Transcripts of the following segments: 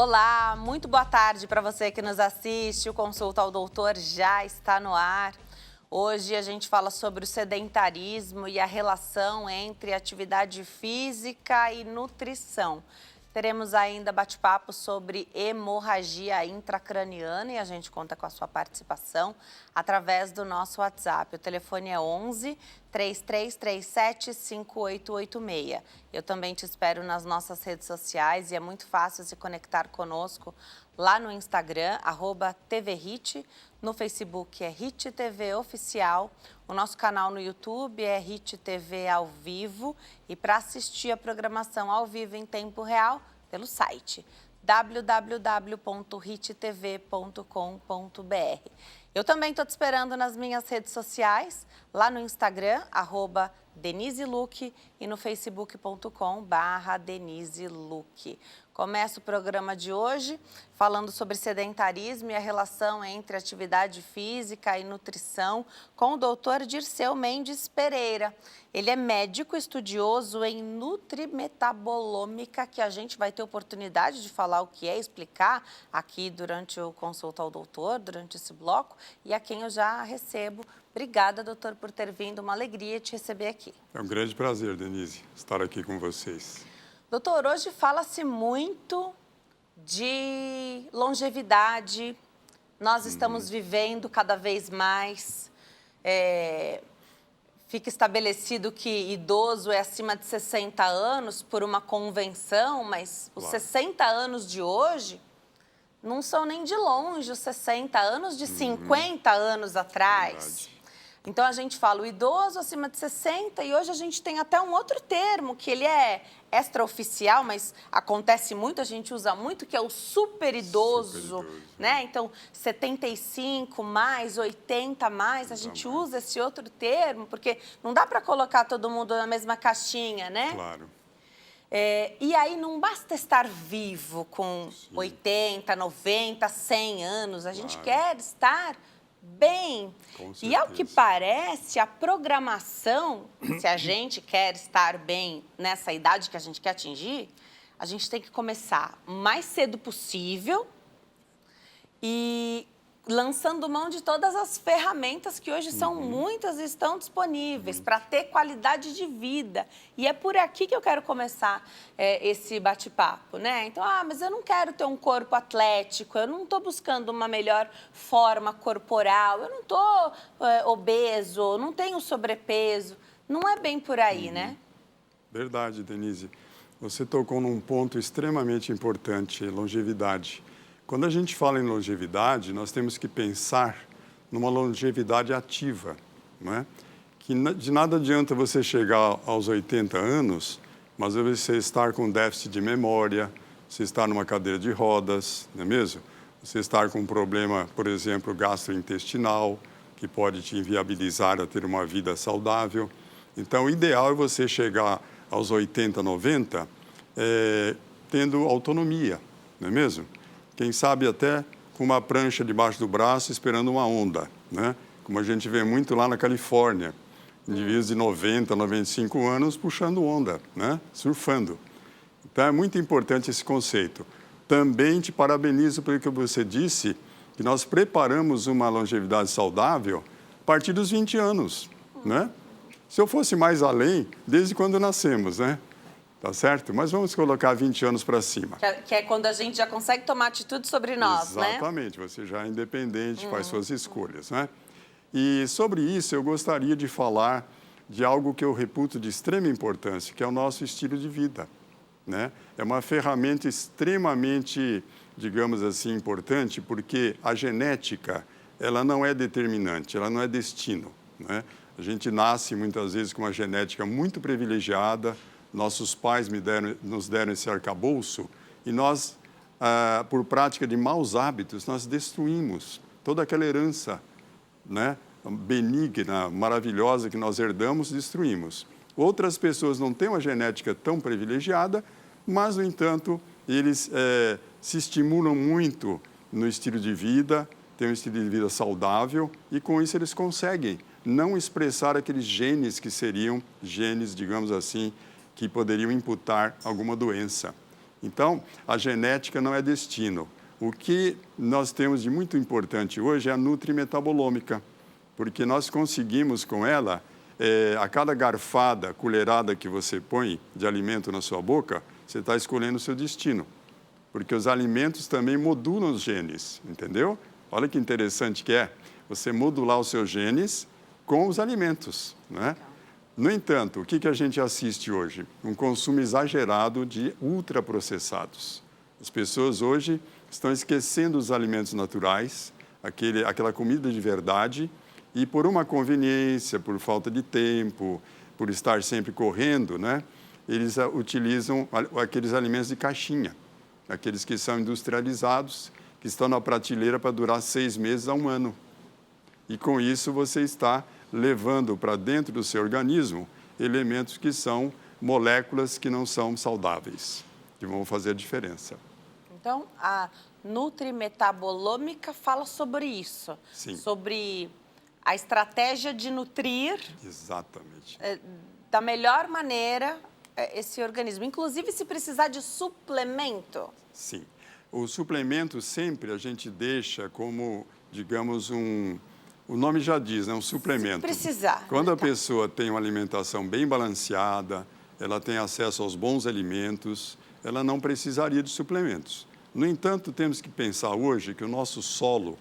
Olá, muito boa tarde para você que nos assiste. O Consulta ao Doutor já está no ar. Hoje a gente fala sobre o sedentarismo e a relação entre atividade física e nutrição. Teremos ainda bate-papo sobre hemorragia intracraniana e a gente conta com a sua participação através do nosso WhatsApp. O telefone é 11 3337 5886. Eu também te espero nas nossas redes sociais e é muito fácil se conectar conosco lá no Instagram, @TVHit, no Facebook é HIT TV Oficial, o nosso canal no YouTube é HIT TV ao vivo e para assistir a programação ao vivo em tempo real, pelo site www.hittv.com.br. Eu também estou te esperando nas minhas redes sociais, lá no Instagram, @DeniseLuque e no facebook.com/DeniseLuque. Começa o programa de hoje falando sobre sedentarismo e a relação entre atividade física e nutrição com o doutor Dirceu Mendes Pereira. Ele é médico estudioso em nutrimetabolômica, que a gente vai ter oportunidade de falar o que é, explicar aqui durante o Consulta ao Doutor, durante esse bloco, e a quem eu já recebo. Obrigada, doutor, por ter vindo. Uma alegria te receber aqui. É um grande prazer, Denise, estar aqui com vocês. Doutor, hoje fala-se muito de longevidade. Nós estamos vivendo cada vez mais. Fica estabelecido que idoso é acima de 60 anos por uma convenção, mas os 60 anos de hoje não são nem de longe os 60 anos de 50 anos atrás. Verdade. Então, a gente fala o idoso acima de 60 e hoje a gente tem até um outro termo, que ele é extraoficial, mas acontece muito, a gente usa muito, que é o superidoso, né? Então, 75 mais, 80 mais, a gente usa esse outro termo, porque não dá para colocar todo mundo na mesma caixinha, né? Claro. E aí não basta estar vivo com 80, 90, 100 anos, a gente quer estar bem. E ao que parece, a programação, se a gente quer estar bem nessa idade que a gente quer atingir, a gente tem que começar o mais cedo possível e lançando mão de todas as ferramentas que hoje são muitas e estão disponíveis para ter qualidade de vida. E é por aqui que eu quero começar esse bate-papo, né? Então, mas eu não quero ter um corpo atlético, eu não estou buscando uma melhor forma corporal, eu não estou obeso, não tenho sobrepeso. Não é bem por aí, né? Verdade, Denise. Você tocou num ponto extremamente importante, longevidade. Quando a gente fala em longevidade, nós temos que pensar numa longevidade ativa, não é? Que de nada adianta você chegar aos 80 anos, mas você estar com déficit de memória, você estar numa cadeira de rodas, não é mesmo? Você estar com um problema, por exemplo, gastrointestinal, que pode te inviabilizar a ter uma vida saudável. Então, o ideal é você chegar aos 80, 90, tendo autonomia, não é mesmo? Quem sabe até com uma prancha debaixo do braço esperando uma onda, né? Como a gente vê muito lá na Califórnia, indivíduos de 90, 95 anos puxando onda, né? Surfando. Então é muito importante esse conceito. Também te parabenizo pelo que você disse, que nós preparamos uma longevidade saudável a partir dos 20 anos, né? Se eu fosse mais além, desde quando nascemos, né? Tá certo? Mas vamos colocar 20 anos para cima. Que é quando a gente já consegue tomar atitude sobre nós, né? Exatamente, você já é independente, faz suas escolhas, né? E sobre isso eu gostaria de falar de algo que eu reputo de extrema importância, que é o nosso estilo de vida, né? É uma ferramenta extremamente, digamos assim, importante, porque a genética, ela não é determinante, ela não é destino, né? A gente nasce muitas vezes com uma genética muito privilegiada. Nossos pais nos deram esse arcabouço e nós, por prática de maus hábitos, nós destruímos toda aquela herança, né, benigna, maravilhosa que nós herdamos, destruímos. Outras pessoas não têm uma genética tão privilegiada, mas, no entanto, eles se estimulam muito no estilo de vida, têm um estilo de vida saudável e, com isso, eles conseguem não expressar aqueles genes que seriam genes, digamos assim, que poderiam imputar alguma doença. Então, a genética não é destino. O que nós temos de muito importante hoje é a nutrimetabolômica, porque nós conseguimos com ela, a cada garfada, colherada que você põe de alimento na sua boca, você está escolhendo o seu destino. Porque os alimentos também modulam os genes, entendeu? Olha que interessante que é você modular os seus genes com os alimentos, né? No entanto, o que a gente assiste hoje? Um consumo exagerado de ultraprocessados. As pessoas hoje estão esquecendo os alimentos naturais, aquela comida de verdade, e por uma conveniência, por falta de tempo, por estar sempre correndo, né? Eles utilizam aqueles alimentos de caixinha, aqueles que são industrializados, que estão na prateleira para durar 6 meses a 1 ano. E com isso você está levando para dentro do seu organismo elementos que são moléculas que não são saudáveis, que vão fazer a diferença. Então, a nutrimetabolômica fala sobre isso. Sim. Sobre a estratégia de nutrir. Exatamente. Da melhor maneira esse organismo. Inclusive, se precisar de suplemento. Sim. O suplemento sempre a gente deixa como, digamos, o nome já diz, né? Um suplemento. Se precisar. Quando a pessoa tem uma alimentação bem balanceada, ela tem acesso aos bons alimentos, ela não precisaria de suplementos. No entanto, temos que pensar hoje que o nosso solo,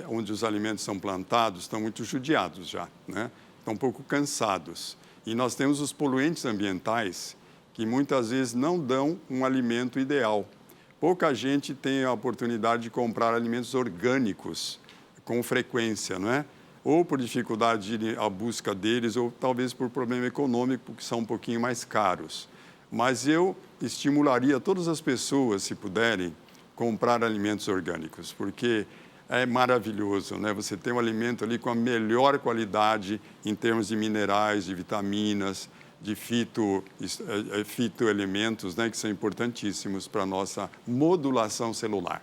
onde os alimentos são plantados, estão muito judiados já, né? Estão um pouco cansados. E nós temos os poluentes ambientais que muitas vezes não dão um alimento ideal. Pouca gente tem a oportunidade de comprar alimentos orgânicos com frequência, não é? Ou por dificuldade de ir à busca deles, ou talvez por problema econômico, que são um pouquinho mais caros. Mas eu estimularia todas as pessoas, se puderem, comprar alimentos orgânicos, porque é maravilhoso, né? Você tem um alimento ali com a melhor qualidade em termos de minerais, de vitaminas, de fitoelementos, né? Que são importantíssimos para a nossa modulação celular.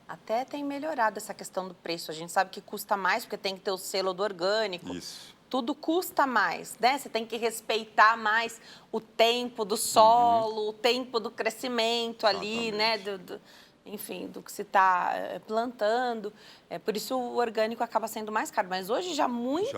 Até tem melhorado essa questão do preço. A gente sabe que custa mais, porque tem que ter o selo do orgânico. Isso. Tudo custa mais, né? Você tem que respeitar mais o tempo do solo, o tempo do crescimento ali, né? Enfim, do que se está plantando. Por isso o orgânico acaba sendo mais caro. Mas hoje já muito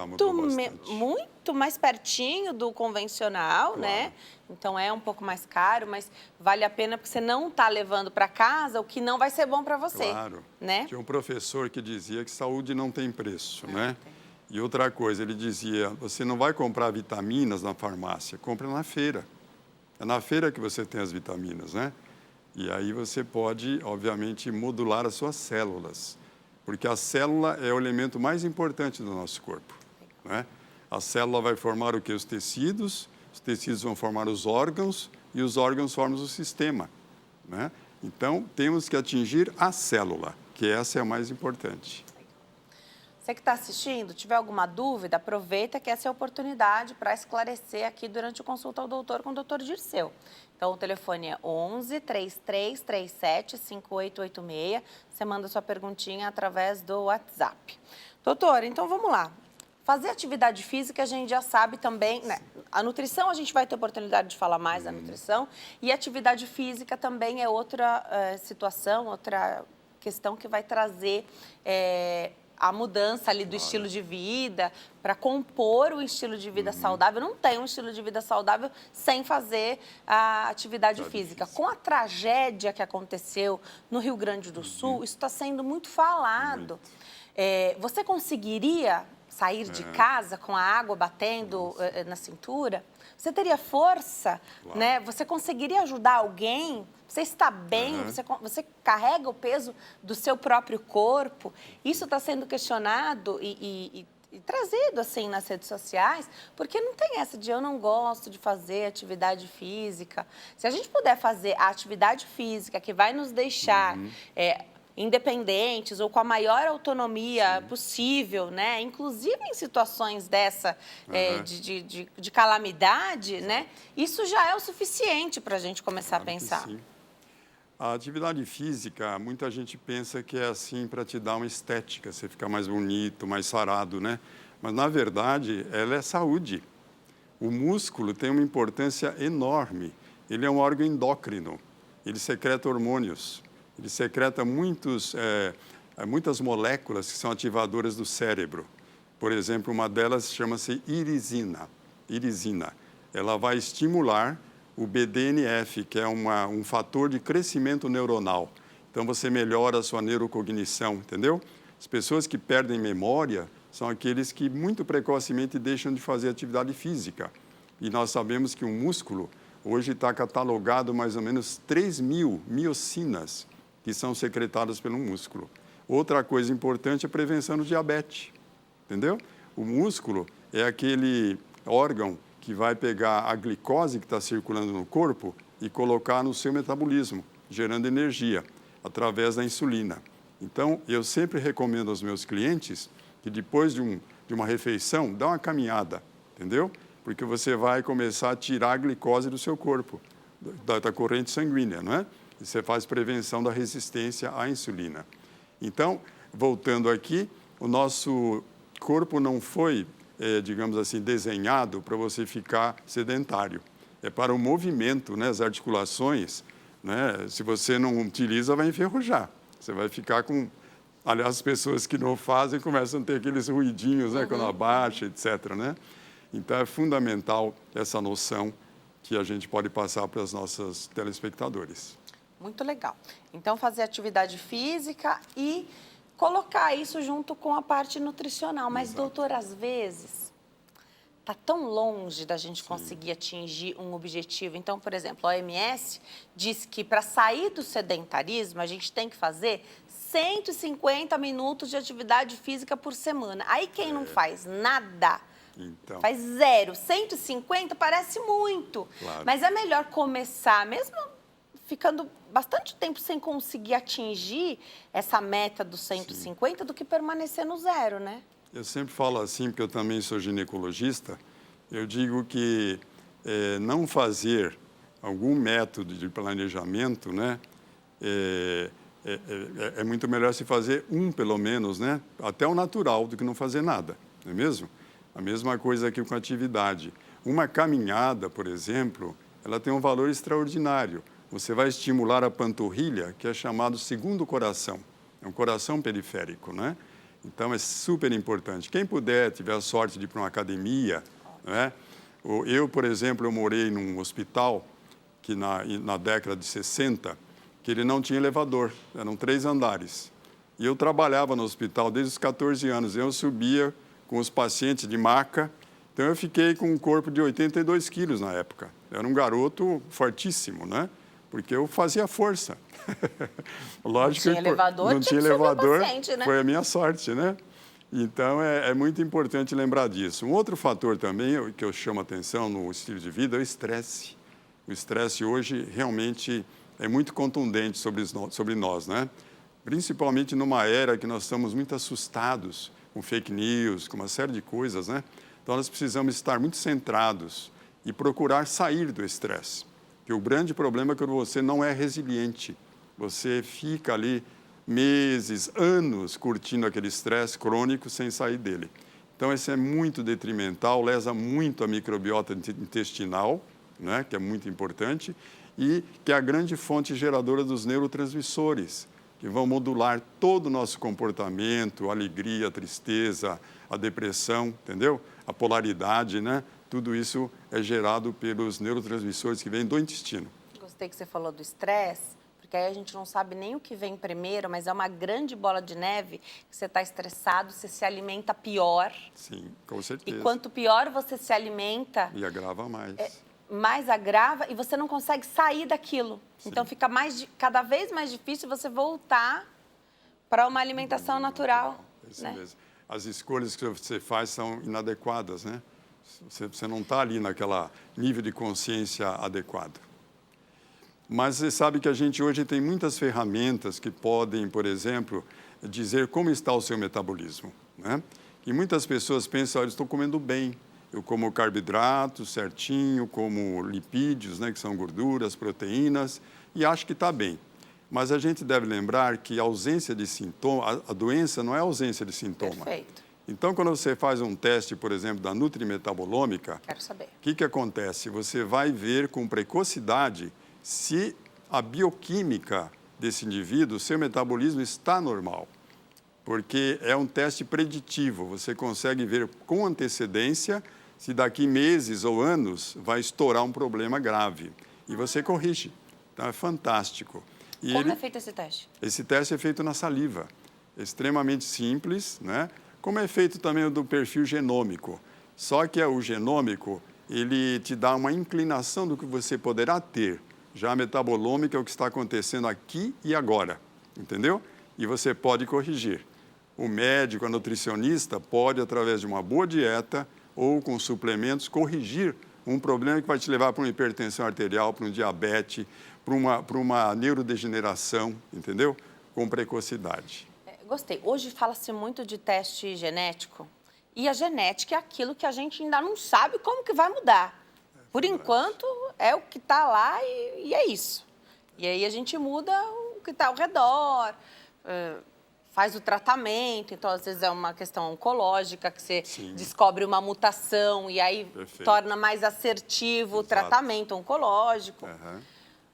mais pertinho do convencional, claro, né? Então é um pouco mais caro, mas vale a pena porque você não está levando para casa o que não vai ser bom para você. Claro. Né? Tinha um professor que dizia que saúde não tem preço, né? E outra coisa, ele dizia, você não vai comprar vitaminas na farmácia, compra na feira. É na feira que você tem as vitaminas, né? E aí você pode, obviamente, modular as suas células, porque a célula é o elemento mais importante do nosso corpo, né? A célula vai formar o quê? Os tecidos vão formar os órgãos e os órgãos formam o sistema, né? Então, temos que atingir a célula, que essa é a mais importante. Você que está assistindo, tiver alguma dúvida, aproveita que essa é a oportunidade para esclarecer aqui durante o Consulta ao Doutor com o Dr. Dirceu. Então, o telefone é 11 3337 5886. Você manda sua perguntinha através do WhatsApp. Doutor, então vamos lá. Fazer atividade física a gente já sabe também, né? A nutrição a gente vai ter oportunidade de falar mais da nutrição. E atividade física também é outra situação, outra questão que vai trazer a mudança ali do estilo de vida, para compor o estilo de vida saudável. Não tem um estilo de vida saudável sem fazer a atividade física. Com a tragédia que aconteceu no Rio Grande do Sul, isso está sendo muito falado. Você conseguiria sair de casa com a água batendo na cintura? Você teria força, né? Você conseguiria ajudar alguém? Você está bem? Você carrega o peso do seu próprio corpo? Isso está sendo questionado e trazido assim nas redes sociais, porque não tem essa de eu não gosto de fazer atividade física. Se a gente puder fazer a atividade física que vai nos deixar independentes ou com a maior autonomia possível, né? Inclusive em situações dessa de calamidade, né? Isso já é o suficiente para a gente começar a pensar. Sim. A atividade física, muita gente pensa que é assim para te dar uma estética, você ficar mais bonito, mais sarado, né? Mas, na verdade, ela é saúde. O músculo tem uma importância enorme. Ele é um órgão endócrino. ele secreta hormônios, ele secreta muitas moléculas que são ativadoras do cérebro. Por exemplo, uma delas chama-se irisina. Ela vai estimular o BDNF, que é um fator de crescimento neuronal. Então, você melhora a sua neurocognição, entendeu? As pessoas que perdem memória são aqueles que muito precocemente deixam de fazer atividade física. E nós sabemos que o músculo hoje está catalogado mais ou menos 3.000 miocinas que são secretadas pelo músculo. Outra coisa importante é a prevenção do diabetes, entendeu? O músculo é aquele órgão que vai pegar a glicose que está circulando no corpo e colocar no seu metabolismo, gerando energia, através da insulina. Então, eu sempre recomendo aos meus clientes que depois de uma refeição, dá uma caminhada, entendeu? Porque você vai começar a tirar a glicose do seu corpo, da corrente sanguínea, não é? E você faz prevenção da resistência à insulina. Então, voltando aqui, o nosso corpo não foi, digamos assim, desenhado para você ficar sedentário. É para o movimento, né? As articulações, né? Se você não utiliza, vai enferrujar. Você vai ficar com... Aliás, as pessoas que não fazem começam a ter aqueles ruidinhos, né? Quando abaixa, etc., né? Então, é fundamental essa noção que a gente pode passar para os nossos telespectadores. Muito legal. Então, fazer atividade física e colocar isso junto com a parte nutricional. Mas, Exato. doutor, às vezes, está tão longe da gente conseguir atingir um objetivo. Então, por exemplo, a OMS diz que para sair do sedentarismo, a gente tem que fazer 150 minutos de atividade física por semana. Aí, quem não faz nada... Então, faz 0, 150 parece muito, claro. Mas é melhor começar, mesmo ficando bastante tempo sem conseguir atingir essa meta dos 150, do que permanecer no 0, né? Eu sempre falo assim, porque eu também sou ginecologista, eu digo que não fazer algum método de planejamento, né, é muito melhor se fazer pelo menos, né, até o natural, do que não fazer nada, não é mesmo? A mesma coisa aqui com a atividade. Uma caminhada, por exemplo, ela tem um valor extraordinário. Você vai estimular a panturrilha, que é chamado segundo coração. É um coração periférico, né? Então, é super importante. Quem puder, tiver a sorte de ir para uma academia, né? Eu, por exemplo, eu morei num hospital que na década de 60, que ele não tinha elevador, eram 3 andares. E eu trabalhava no hospital desde os 14 anos. Eu subia com os pacientes de maca. Então, eu fiquei com um corpo de 82 quilos na época. Eu era um garoto fortíssimo, né? Porque eu fazia força. Lógico não tinha elevador, não tinha elevador, paciente, né? foi a minha sorte, né? Então, é muito importante lembrar disso. Um outro fator também que eu chamo a atenção no estilo de vida é o estresse. O estresse hoje realmente é muito contundente sobre nós, né? Principalmente numa era que nós estamos muito assustados com fake news, com uma série de coisas, né? Então, nós precisamos estar muito centrados e procurar sair do estresse. Porque o grande problema é que você não é resiliente. Você fica ali meses, anos, curtindo aquele estresse crônico sem sair dele. Então, isso é muito detrimental, lesa muito a microbiota intestinal, né? Que é muito importante, e que é a grande fonte geradora dos neurotransmissores, que vão modular todo o nosso comportamento, a alegria, a tristeza, a depressão, entendeu? A polaridade, né? Tudo isso é gerado pelos neurotransmissores que vêm do intestino. Gostei que você falou do estresse, porque aí a gente não sabe nem o que vem primeiro, mas é uma grande bola de neve, que você está estressado, você se alimenta pior. Sim, com certeza. E quanto pior você se alimenta... E agrava mais. Mais agrava e você não consegue sair daquilo. Sim. Então, fica cada vez mais difícil você voltar para uma alimentação natural. Isso né? mesmo. As escolhas que você faz são inadequadas, né? Você não está ali naquele nível de consciência adequado. Mas você sabe que a gente hoje tem muitas ferramentas que podem, por exemplo, dizer como está o seu metabolismo, né? E muitas pessoas pensam, eu estou comendo bem. Eu como carboidratos certinho, como lipídios, né, que são gorduras, proteínas, e acho que está bem. Mas a gente deve lembrar que a ausência de sintoma, a doença não é ausência de sintoma. Perfeito. Então, quando você faz um teste, por exemplo, da nutrimetabolômica, quero saber. O que acontece? Você vai ver com precocidade se a bioquímica desse indivíduo, seu metabolismo está normal. Porque é um teste preditivo, você consegue ver com antecedência se daqui meses ou anos vai estourar um problema grave. E você corrige. Então, é fantástico. E Como é feito esse teste? Esse teste é feito na saliva. É extremamente simples, né? Como é feito também o do perfil genômico. Só que o genômico, ele te dá uma inclinação do que você poderá ter. Já a metabolômica é o que está acontecendo aqui e agora, entendeu? E você pode corrigir. O médico, a nutricionista, pode, através de uma boa dieta ou com suplementos, corrigir um problema que vai te levar para uma hipertensão arterial, para um diabetes, para uma neurodegeneração, entendeu? Com precocidade. Gostei. Hoje fala-se muito de teste genético. E a genética é aquilo que a gente ainda não sabe como que vai mudar. Por enquanto, é o que está lá e é isso. E aí a gente muda o que está ao redor, faz o tratamento. Então, às vezes, é uma questão oncológica, que você descobre uma mutação e aí torna mais assertivo o tratamento oncológico.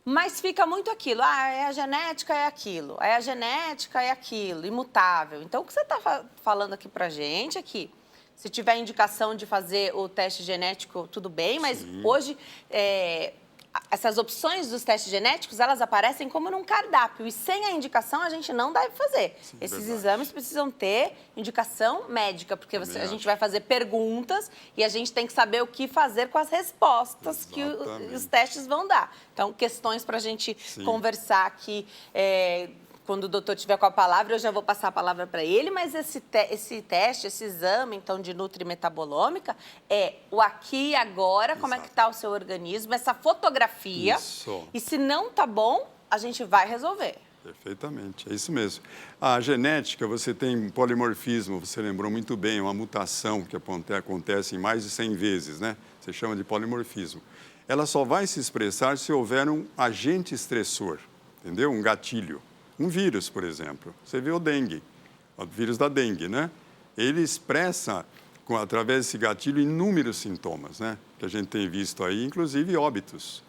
Mas fica muito aquilo, é a genética, é aquilo, é a genética, é aquilo, imutável. Então, o que você está falando aqui pra gente é que, se tiver indicação de fazer o teste genético, tudo bem, mas hoje, essas opções dos testes genéticos, elas aparecem como num cardápio, e sem a indicação a gente não deve fazer. Esses exames precisam ter indicação médica, porque a gente vai fazer perguntas e a gente tem que saber o que fazer com as respostas que os testes vão dar. Então, questões para a gente conversar aqui. Quando o doutor estiver com a palavra, eu já vou passar a palavra para ele, mas esse teste, esse exame, então, de nutrimetabolômica, é o aqui e agora, como é que está o seu organismo, essa fotografia. E se não está bom, a gente vai resolver. Perfeitamente, é isso mesmo. A genética, você tem polimorfismo, você lembrou muito bem, uma mutação que acontece em mais de 100 vezes, né? Você chama de polimorfismo. Ela só vai se expressar se houver um agente estressor, entendeu? Um gatilho. Um vírus, por exemplo. Você vê o dengue, o vírus da dengue, né? Ele expressa, através desse gatilho, inúmeros sintomas, né? Que a gente tem visto aí, inclusive óbitos.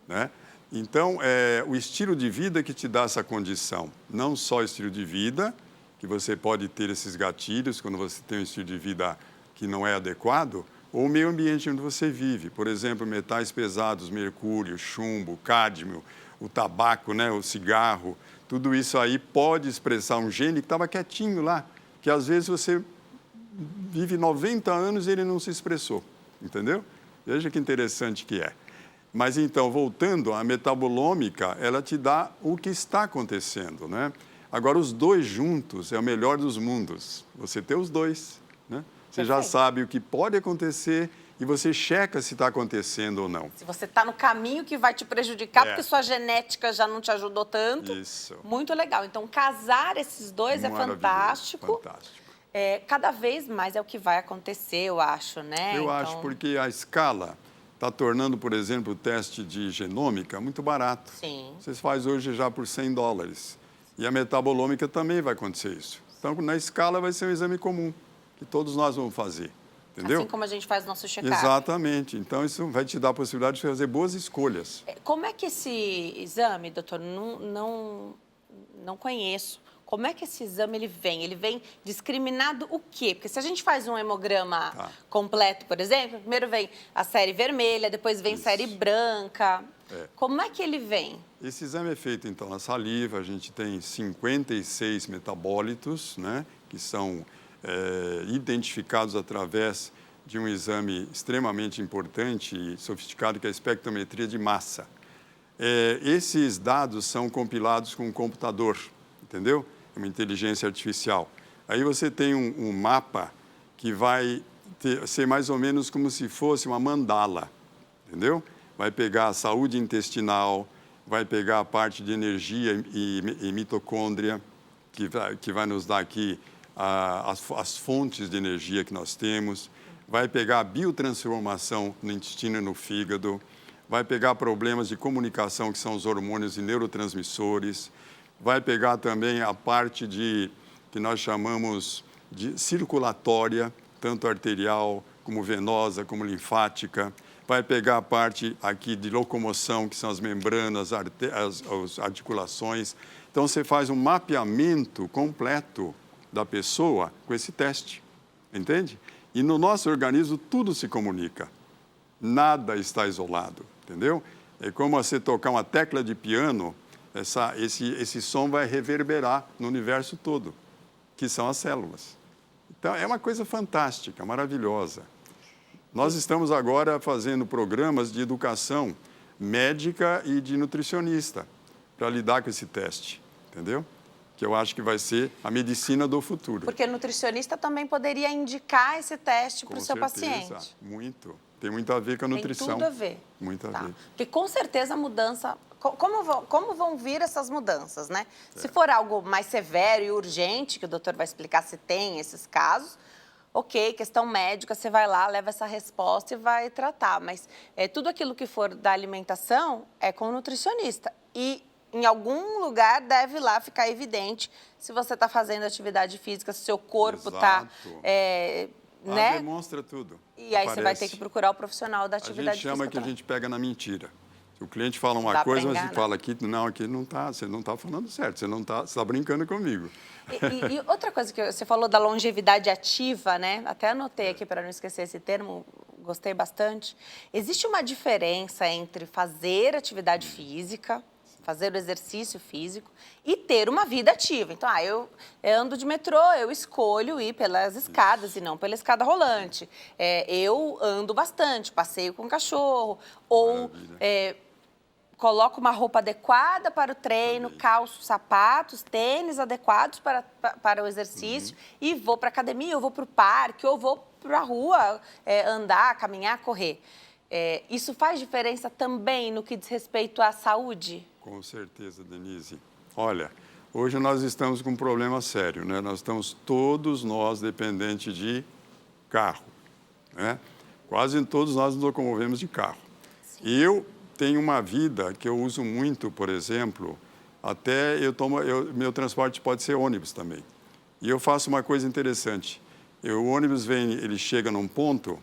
Né? Então, o estilo de vida que te dá essa condição. Não só o estilo de vida, que você pode ter esses gatilhos quando você tem um estilo de vida que não é adequado, ou o meio ambiente onde você vive. Por exemplo, metais pesados, mercúrio, chumbo, cádmio, o tabaco, né? O cigarro. Tudo isso aí pode expressar um gene que estava quietinho lá, que às vezes você vive 90 anos e ele não se expressou, entendeu? Veja que interessante que é. Mas então, voltando, a metabolômica, ela te dá o que está acontecendo, né? Agora, os dois juntos é o melhor dos mundos. Você tem os dois, né? Você já sabe o que pode acontecer e você checa se está acontecendo ou não. Se você está no caminho que vai te prejudicar, porque sua genética já não te ajudou tanto. Isso. Muito legal. Então, casar esses dois é fantástico. Fantástico. Cada vez mais é o que vai acontecer, eu acho, né? Eu acho, porque a escala está tornando, por exemplo, o teste de genômica muito barato. Você faz hoje já por $100. E a metabolômica também vai acontecer isso. Então, na escala vai ser um exame comum, que todos nós vamos fazer. Entendeu? Assim como a gente faz nosso check-up. Exatamente. Então, isso vai te dar a possibilidade de fazer boas escolhas. Como é que esse exame, doutor, não conheço. Como é que esse exame ele vem? Ele vem discriminado o quê? Porque se a gente faz um hemograma completo, por exemplo, primeiro vem a série vermelha, depois vem série branca. Como é que ele vem? Esse exame é feito, então, na saliva. A gente tem 56 metabólitos, né, que são identificados através de um exame extremamente importante e sofisticado, que é a espectrometria de massa. Esses dados são compilados com um computador, entendeu? Uma inteligência artificial. Aí você tem um mapa que vai ser mais ou menos como se fosse uma mandala, entendeu? Vai pegar a saúde intestinal, vai pegar a parte de energia e mitocôndria, que vai nos dar aqui as fontes de energia que nós temos, vai pegar a biotransformação no intestino e no fígado, vai pegar problemas de comunicação, que são os hormônios e neurotransmissores, vai pegar também a parte que nós chamamos de circulatória, tanto arterial como venosa, como linfática, vai pegar a parte aqui de locomoção, que são as membranas, as articulações. Então, você faz um mapeamento completo da pessoa com esse teste, entende? E no nosso organismo, tudo se comunica. Nada está isolado, entendeu? É como você tocar uma tecla de piano, esse som vai reverberar no universo todo, que são as células. Então, é uma coisa fantástica, maravilhosa. Nós estamos agora fazendo programas de educação médica e de nutricionista para lidar com esse teste, entendeu? Que eu acho que vai ser a medicina do futuro. Porque o nutricionista também poderia indicar esse teste para o seu paciente. Muito. Tem muito a ver com a nutrição. Tem tudo a ver. Muito a ver. Porque com certeza a mudança... Como vão vir essas mudanças, né? Se for algo mais severo e urgente, que o doutor vai explicar se tem esses casos, ok, questão médica, você vai lá, leva essa resposta e vai tratar. Mas tudo aquilo que for da alimentação é com o nutricionista. E em algum lugar deve lá ficar evidente se você está fazendo atividade física, se o seu corpo está... né? Demonstra tudo. E aí você vai ter que procurar o profissional da atividade física. A gente chama que a gente pega na mentira. Se o cliente fala uma coisa, mas você fala aqui, não, aqui não está, você não está falando certo, você está brincando comigo. E outra coisa que você falou da longevidade ativa, né? Até anotei aqui para não esquecer esse termo, gostei bastante. Existe uma diferença entre fazer atividade física, fazer o exercício físico e ter uma vida ativa. Então, eu ando de metrô, eu escolho ir pelas escadas e não pela escada rolante. Eu ando bastante, passeio com o cachorro, ou coloco uma roupa adequada para o treino, calço sapatos, tênis adequados para o exercício e vou para a academia, eu vou para o parque, ou vou para a rua andar, caminhar, correr. Isso faz diferença também no que diz respeito à saúde? Com certeza, Denise. Olha, hoje nós estamos com um problema sério, né? Todos nós dependentes de carro, né? Quase todos nós nos locomovemos de carro. Sim. Eu tenho uma vida que eu uso muito, por exemplo, meu transporte pode ser ônibus também. E eu faço uma coisa interessante. O ônibus ele chega num ponto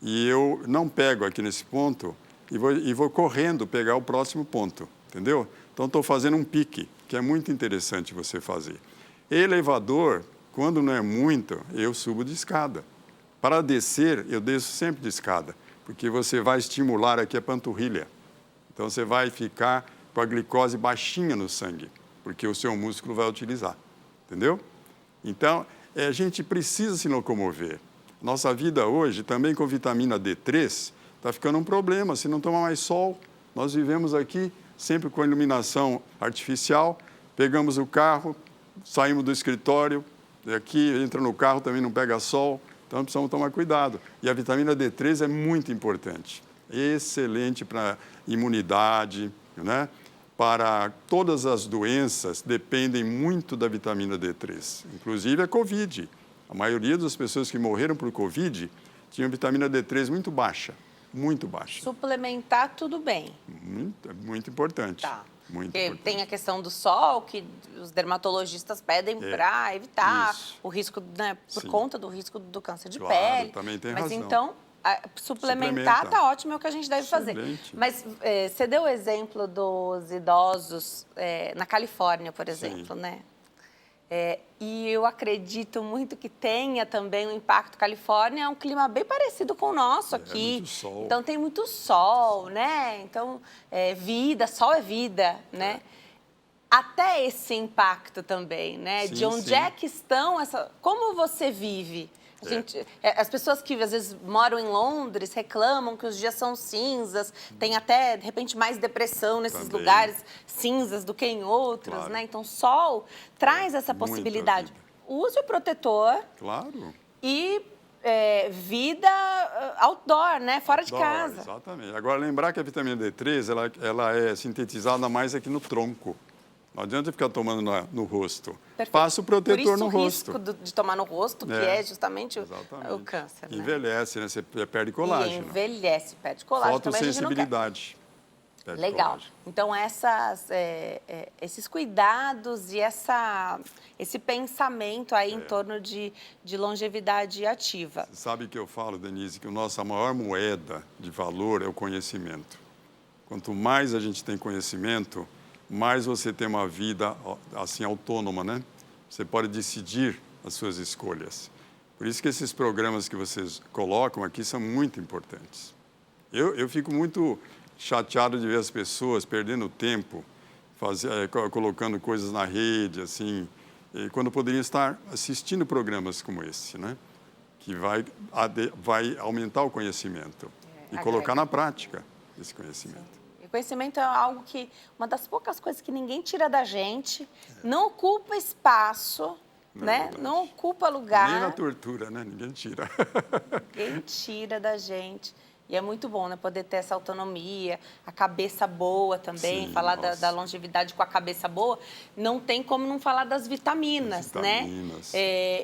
e eu não pego aqui nesse ponto e vou correndo pegar o próximo ponto, entendeu? Então, estou fazendo um pique, que é muito interessante você fazer. Elevador, quando não é muito, eu subo de escada. Para descer, eu desço sempre de escada, porque você vai estimular aqui a panturrilha. Então, você vai ficar com a glicose baixinha no sangue, porque o seu músculo vai utilizar, entendeu? Então, a gente precisa se locomover. Nossa vida hoje, também com vitamina D3, está ficando um problema, se não toma mais sol. Nós vivemos aqui sempre com iluminação artificial, pegamos o carro, saímos do escritório, aqui entra no carro, também não pega sol, então precisamos tomar cuidado. E a vitamina D3 é muito importante, excelente para imunidade, né? Para todas as doenças, dependem muito da vitamina D3, inclusive a Covid. A maioria das pessoas que morreram por Covid tinham vitamina D3 muito baixa, muito baixa. Suplementar, tudo bem. Muito importante. Tá. Muito importante. Tem a questão do sol, que os dermatologistas pedem para evitar o risco, né, por conta do risco do câncer de pele. Também tem razão. Mas então, suplementar está ótimo, é o que a gente deve fazer. Mas você deu o exemplo dos idosos na Califórnia, por exemplo, né? E eu acredito muito que tenha também um impacto. Califórnia é um clima bem parecido com o nosso aqui. Muito sol. Então, tem muito sol, né? Então, sol é vida, né? Até esse impacto também, né? De onde é que estão como você vive? As pessoas que às vezes moram em Londres reclamam que os dias são cinzas, tem até, de repente, mais depressão nesses lugares cinzas do que em outros, né? Então, sol traz essa possibilidade. Use o protetor. Claro. E vida outdoor, né? Fora de casa. Exatamente. Agora, lembrar que a vitamina D3, ela é sintetizada mais aqui no tronco. Não adianta ficar tomando no rosto. Perfeito. Passa o protetor no rosto. Por isso o risco de tomar no rosto, que é justamente o câncer. Envelhece, né? Você perde colágeno. Envelhece, perde colágeno. Fotossensibilidade. perde Legal. colágeno. Então, esses cuidados e esse pensamento aí em torno de longevidade ativa. Você sabe que eu falo, Denise, que a nossa maior moeda de valor é o conhecimento. Quanto mais a gente tem conhecimento, mais você tem uma vida assim autônoma, né? Você pode decidir as suas escolhas. Por isso que esses programas que vocês colocam aqui são muito importantes. Eu fico muito chateado de ver as pessoas perdendo tempo, colocando coisas na rede, assim, quando poderiam estar assistindo programas como esse, né? Que vai aumentar o conhecimento e colocar na prática esse conhecimento. O conhecimento é algo que, uma das poucas coisas que ninguém tira da gente, não ocupa espaço, né? Não ocupa lugar. Nem na tortura, né? Ninguém tira. Ninguém tira da gente. E é muito bom, né? Poder ter essa autonomia, a cabeça boa também. Sim, falar da longevidade com a cabeça boa. Não tem como não falar das vitaminas, né?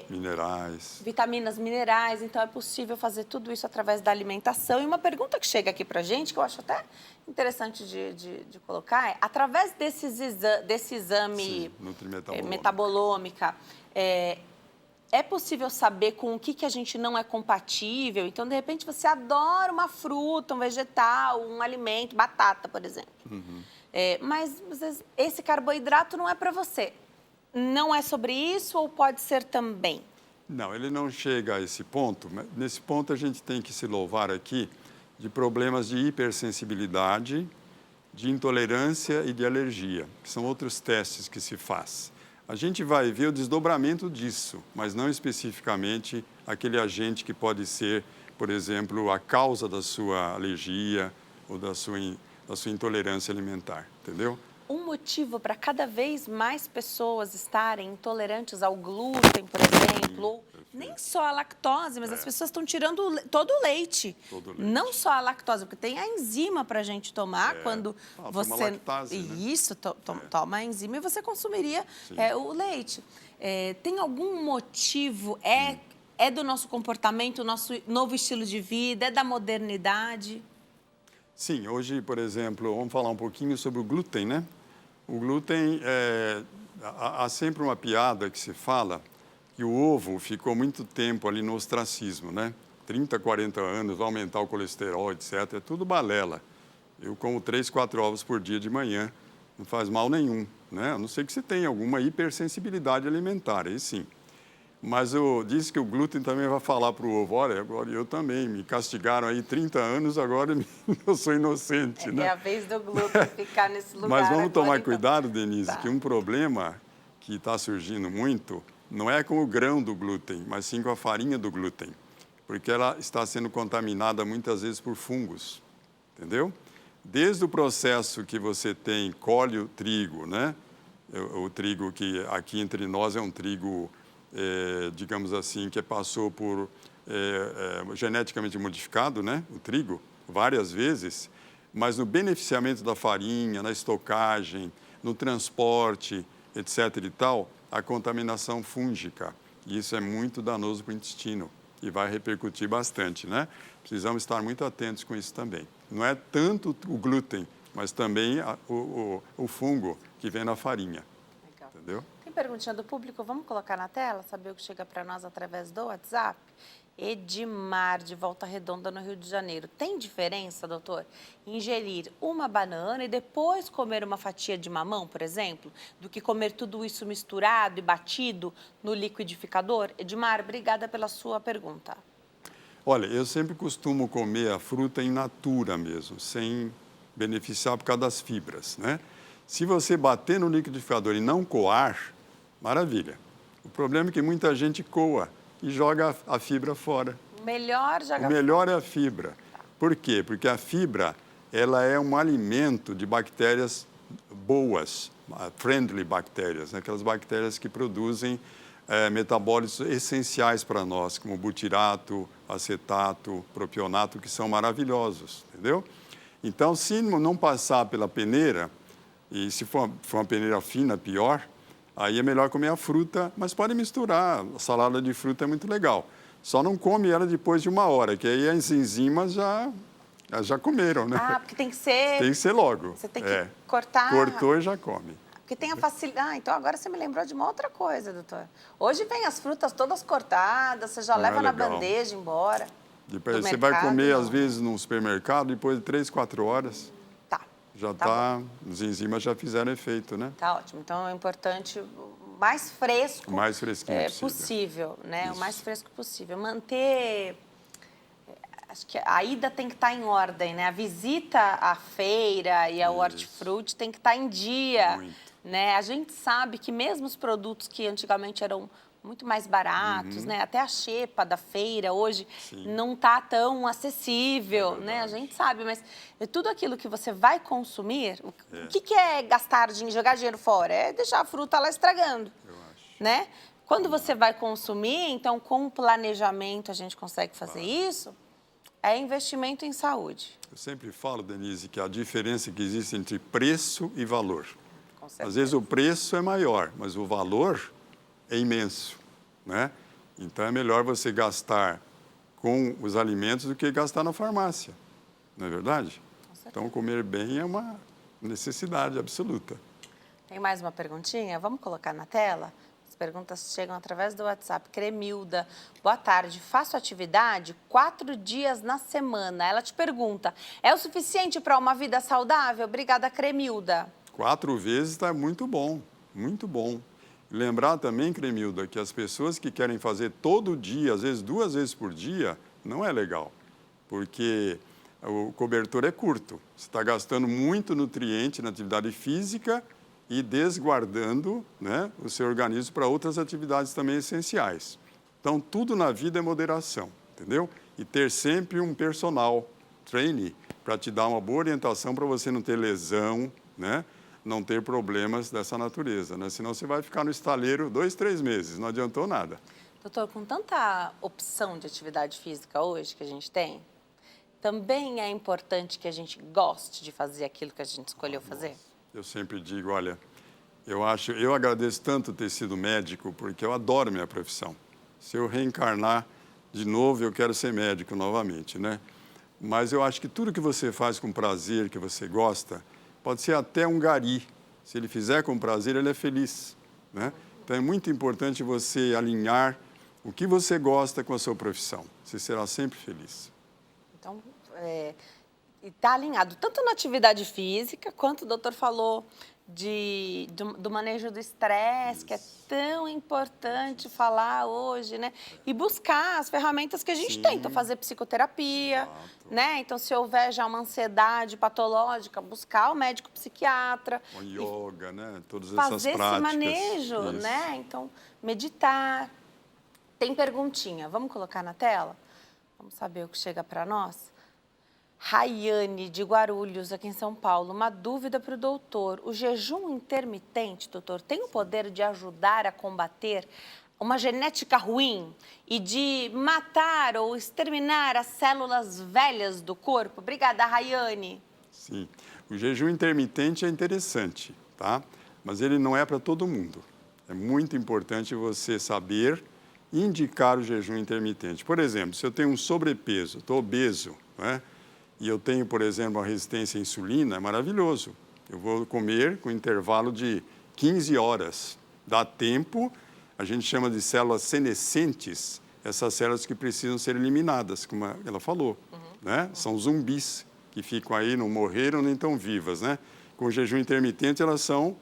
Minerais. Vitaminas, minerais. Então, é possível fazer tudo isso através da alimentação. E uma pergunta que chega aqui pra gente, que eu acho até interessante de colocar, é, através desse exame metabolômica, é possível saber com o que a gente não é compatível? Então, de repente, você adora uma fruta, um vegetal, um alimento, batata, por exemplo. Mas, às vezes, esse carboidrato não é para você. Não é sobre isso ou pode ser também? Não, ele não chega a esse ponto. Mas nesse ponto, a gente tem que se louvar aqui de problemas de hipersensibilidade, de intolerância e de alergia, que são outros testes que se faz. A gente vai ver o desdobramento disso, mas não especificamente aquele agente que pode ser, por exemplo, a causa da sua alergia ou da sua intolerância alimentar, entendeu? Um motivo para cada vez mais pessoas estarem intolerantes ao glúten, por exemplo, nem só a lactose, mas as pessoas estão tirando todo o leite. Não só a lactose, porque tem a enzima para a gente tomar quando você... Toma lactase, Isso, toma a enzima e você consumiria o leite. Tem algum motivo? É do nosso comportamento, nosso novo estilo de vida? É da modernidade? Sim, hoje, por exemplo, vamos falar um pouquinho sobre o glúten, né? O glúten, há sempre uma piada que se fala que o ovo ficou muito tempo ali no ostracismo, né? 30, 40 anos, vai aumentar o colesterol, etc. É tudo balela. Eu como 3, 4 ovos por dia de manhã, não faz mal nenhum, né? A não ser que você tenha alguma hipersensibilidade alimentar, aí sim. Mas eu disse que o glúten também vai falar para o ovo, olha, agora eu também, me castigaram aí 30 anos, agora eu sou inocente, né? É a vez do glúten ficar nesse lugar. Mas vamos tomar então. cuidado, Denise, que um problema que está surgindo muito não é com o grão do glúten, mas sim com a farinha do glúten, porque ela está sendo contaminada muitas vezes por fungos, entendeu? Desde o processo que você colhe o trigo, né? O trigo que aqui entre nós é um trigo... digamos assim, que passou por geneticamente modificado, né, o trigo, várias vezes, mas no beneficiamento da farinha, na estocagem, no transporte, etc. e tal, a contaminação fúngica. Isso é muito danoso para o intestino e vai repercutir bastante, né? Precisamos estar muito atentos com isso também. Não é tanto o glúten, mas também o fungo que vem na farinha. Legal. Entendeu? Perguntinha do público, vamos colocar na tela, saber o que chega para nós através do WhatsApp? Edmar, de Volta Redonda, no Rio de Janeiro. Tem diferença, doutor, ingerir uma banana e depois comer uma fatia de mamão, por exemplo, do que comer tudo isso misturado e batido no liquidificador? Edmar, obrigada pela sua pergunta. Olha, eu sempre costumo comer a fruta in natura mesmo, sem beneficiar por causa das fibras, né? Se você bater no liquidificador e não coar, maravilha. O problema é que muita gente coa e joga a fibra fora. O melhor é a fibra. Por quê? Porque a fibra, ela é um alimento de bactérias boas, friendly bactérias, né? Aquelas bactérias que produzem metabólitos essenciais para nós, como butirato, acetato, propionato, que são maravilhosos, entendeu? Então, se não passar pela peneira, e se for uma peneira fina, pior, aí é melhor comer a fruta, mas pode misturar. A salada de fruta é muito legal. Só não come ela depois de 1 hora, que aí as enzimas já Já comeram, né? Ah, porque tem que ser... Tem que ser logo. Você tem que cortar... Cortou e já come. Porque tem a facilidade... Ah, então agora você me lembrou de uma outra coisa, doutor. Hoje vem as frutas todas cortadas, você já leva na bandeja embora. Depois você vai comer, às vezes, num supermercado, depois de 3, 4 horas. Tá. Já tá os enzimas já fizeram efeito, né? Tá ótimo. Então, é importante o mais fresco... O mais fresquinho possível, né? Isso. O mais fresco possível. Manter... Acho que a ida tem que estar em ordem, né? A visita à feira e ao hortifruti tem que estar em dia, né? A gente sabe que mesmo os produtos que antigamente eram muito mais baratos, né? Até a xepa da feira hoje não está tão acessível, né? A gente sabe, mas tudo aquilo que você vai consumir, o que é gastar dinheiro, jogar dinheiro fora? É deixar a fruta lá estragando, né? Quando você vai consumir, então com o planejamento a gente consegue fazer isso. É investimento em saúde. Eu sempre falo, Denise, que a diferença que existe entre preço e valor. Com certeza. Às vezes o preço é maior, mas o valor é imenso, né? Então é melhor você gastar com os alimentos do que gastar na farmácia, não é verdade? Então comer bem é uma necessidade absoluta. Tem mais uma perguntinha? Vamos colocar na tela? As perguntas chegam através do WhatsApp. Cremilda, boa tarde. Faço atividade 4 dias na semana. Ela te pergunta, é o suficiente para uma vida saudável? Obrigada, Cremilda. 4 vezes está muito bom, muito bom. Lembrar também, Cremilda, que as pessoas que querem fazer todo dia, às vezes 2 vezes por dia, não é legal, porque o cobertor é curto. Você está gastando muito nutriente na atividade física e desguardando, né, o seu organismo para outras atividades também essenciais. Então, tudo na vida é moderação, entendeu? E ter sempre um personal trainee para te dar uma boa orientação para você não ter lesão, né? Não ter problemas dessa natureza, né? Senão você vai ficar no estaleiro 2, 3 meses, não adiantou nada. Doutor, com tanta opção de atividade física hoje que a gente tem, também é importante que a gente goste de fazer aquilo que a gente escolheu fazer? Eu sempre digo, olha, eu agradeço tanto ter sido médico, porque eu adoro minha profissão. Se eu reencarnar de novo, eu quero ser médico novamente, né? Mas eu acho que tudo que você faz com prazer, que você gosta, pode ser até um gari. Se ele fizer com prazer, ele é feliz, né? Então é muito importante você alinhar o que você gosta com a sua profissão. Você será sempre feliz. Então, está alinhado tanto na atividade física, quanto o doutor falou do manejo do estresse, que é tão importante falar hoje, né? E buscar as ferramentas que a gente tem. Então, fazer psicoterapia, né? Então, se houver já uma ansiedade patológica, buscar o médico psiquiatra. O yoga, né? Todas essas práticas. Fazer esse manejo, né? Então, meditar. Tem perguntinha. Vamos colocar na tela? Vamos saber o que chega para nós? Raiane, de Guarulhos, aqui em São Paulo. Uma dúvida para o doutor. O jejum intermitente, doutor, tem o poder de ajudar a combater uma genética ruim e de matar ou exterminar as células velhas do corpo? Obrigada, Raiane. Sim. O jejum intermitente é interessante, tá? Mas ele não é para todo mundo. É muito importante você saber indicar o jejum intermitente. Por exemplo, se eu tenho um sobrepeso, estou obeso, né? E eu tenho, por exemplo, uma resistência à insulina, é maravilhoso. Eu vou comer com intervalo de 15 horas. Dá tempo, a gente chama de células senescentes, essas células que precisam ser eliminadas, como ela falou, né? São zumbis que ficam aí, não morreram nem estão vivas, né? Com o jejum intermitente, elas são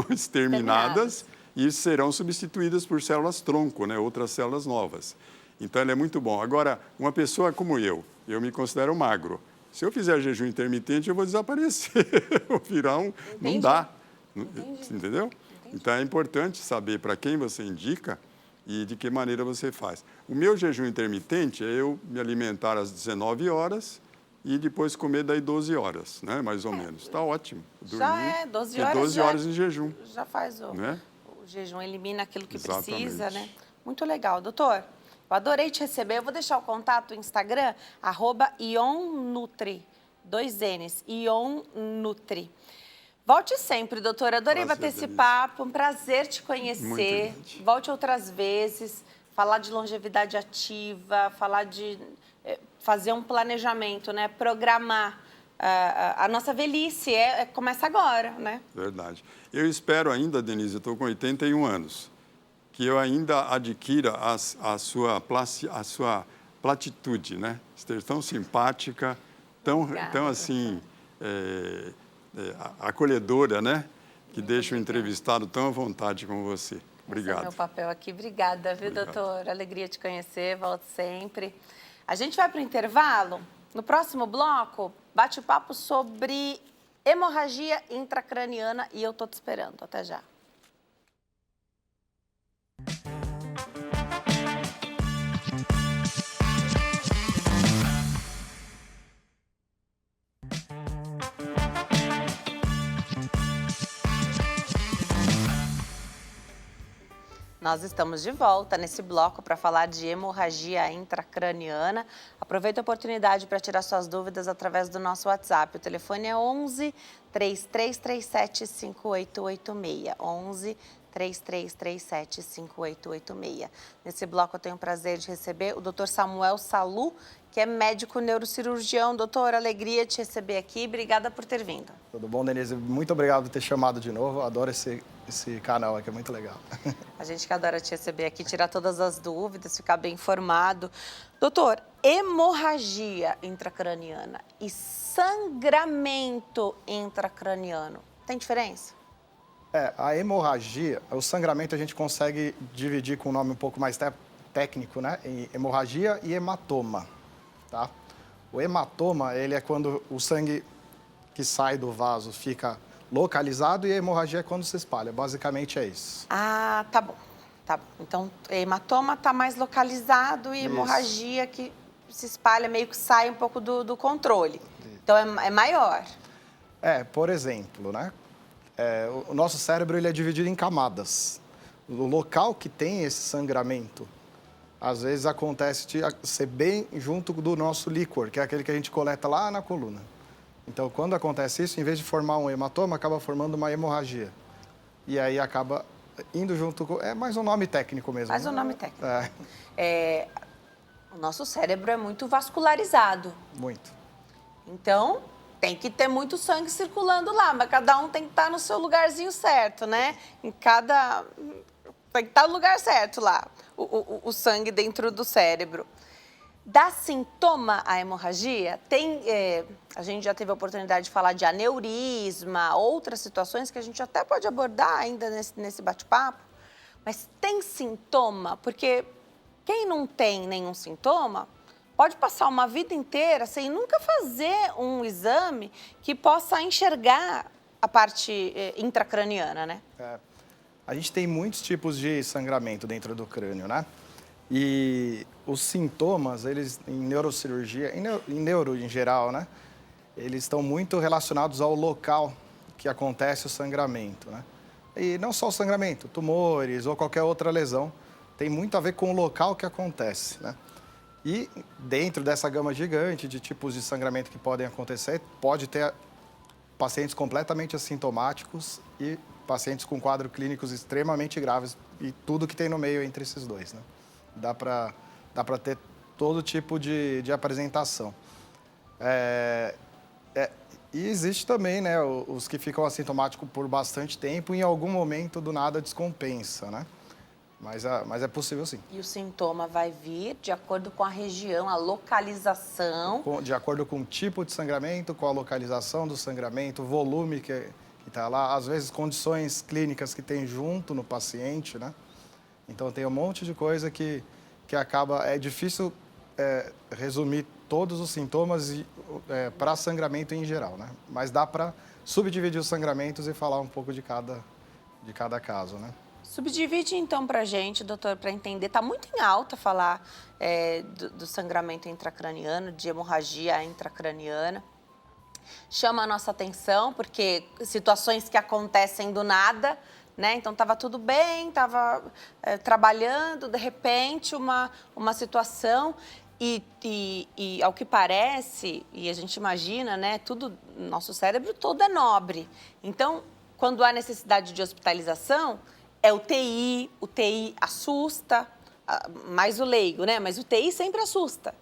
exterminadas e serão substituídas por células tronco, né? Outras células novas. Então, ele é muito bom. Agora, uma pessoa como eu me considero magro. Se eu fizer jejum intermitente, eu vou desaparecer. Vou virar um... Entendi. Não dá. Entendi. Entendeu? Entendi. Então, é importante saber para quem você indica e de que maneira você faz. O meu jejum intermitente é eu me alimentar às 19 horas e depois comer daí 12 horas, né? Mais ou menos. Está ótimo. Já 12 horas. 12 horas em jejum. Já faz né? O jejum, elimina aquilo que Exatamente. precisa, né? Muito legal. Doutor, eu adorei te receber. Eu vou deixar o contato no Instagram, @IonNutri, 2 N's, IonNutri. Volte sempre, doutora. Adorei bater esse papo. Um prazer te conhecer. Volte outras vezes. Falar de longevidade ativa, falar de fazer um planejamento, né? Programar a nossa velhice, começa agora, né? Verdade. Eu espero ainda, Denise, eu estou com 81 anos, que eu ainda adquira a sua platitude, né? Ser tão simpática, tão assim, acolhedora, né? Que deixa o entrevistado tão à vontade como você. Obrigado. Esse é meu papel aqui. Obrigada, viu, doutor? Alegria te conhecer, volto sempre. A gente vai para o intervalo. No próximo bloco, bate-papo sobre hemorragia intracraniana e eu tô te esperando. Até já. Nós estamos de volta nesse bloco para falar de hemorragia intracraniana. Aproveita a oportunidade para tirar suas dúvidas através do nosso WhatsApp. O telefone é 11 3337 5886. 11 3337 5886. Nesse bloco eu tenho o prazer de receber o Dr. Samuel Salu, que é médico neurocirurgião. Doutor, alegria te receber aqui. Obrigada por ter vindo. Tudo bom, Denise? Muito obrigado por ter chamado de novo. Adoro esse canal aqui, é muito legal. A gente que adora te receber aqui, tirar todas as dúvidas, ficar bem informado. Doutor, hemorragia intracraniana e sangramento intracraniano, tem diferença? A hemorragia, o sangramento a gente consegue dividir com um nome um pouco mais técnico, né? Em hemorragia e hematoma, tá? O hematoma, ele é quando o sangue que sai do vaso fica localizado e a hemorragia é quando se espalha. Basicamente é isso. Ah, tá bom. Tá bom. Então, hematoma está mais localizado e hemorragia que se espalha, meio que sai um pouco do controle. Então, é maior. Por exemplo, né? O nosso cérebro ele é dividido em camadas. O local que tem esse sangramento, às vezes acontece de ser bem junto do nosso líquor, que é aquele que a gente coleta lá na coluna. Então, quando acontece isso, em vez de formar um hematoma, acaba formando uma hemorragia. E aí acaba indo junto com... É mais um nome técnico mesmo. Mais um nome técnico. O nosso cérebro é muito vascularizado. Muito. Então, tem que ter muito sangue circulando lá, mas cada um tem que estar no seu lugarzinho certo, né? Tem que estar no lugar certo lá, o sangue dentro do cérebro. Dá sintoma a hemorragia? A gente já teve a oportunidade de falar de aneurisma, outras situações que a gente até pode abordar ainda nesse bate-papo, mas tem sintoma? Porque quem não tem nenhum sintoma pode passar uma vida inteira sem nunca fazer um exame que possa enxergar a parte intracraniana, né? A gente tem muitos tipos de sangramento dentro do crânio, né? E os sintomas, eles em neurocirurgia, em neuro em geral, né? Eles estão muito relacionados ao local que acontece o sangramento, né? E não só o sangramento, tumores ou qualquer outra lesão, tem muito a ver com o local que acontece, né? E dentro dessa gama gigante de tipos de sangramento que podem acontecer, pode ter pacientes completamente assintomáticos e pacientes com quadros clínicos extremamente graves e tudo que tem no meio entre esses dois, né? Dá para ter todo tipo de apresentação. E existe também, né, os que ficam assintomáticos por bastante tempo e em algum momento do nada descompensa, né? Mas é possível sim. E o sintoma vai vir de acordo com a região, a localização. De acordo com o tipo de sangramento, com a localização do sangramento, o volume que está lá, às vezes condições clínicas que tem junto no paciente, né? Então tem um monte de coisa que acaba... É difícil resumir todos os sintomas para sangramento em geral, né? Mas dá para subdividir os sangramentos e falar um pouco de cada caso, né? Subdivide então para a gente, doutor, para entender. Está muito em alta falar do sangramento intracraniano, de hemorragia intracraniana. Chama a nossa atenção, porque situações que acontecem do nada, né? Então, estava tudo bem, estava trabalhando, de repente, uma situação... E ao que parece, e a gente imagina, né? Nosso cérebro todo é nobre. Então, quando há necessidade de hospitalização... É UTI, UTI assusta, mais o leigo, né? Mas UTI sempre assusta.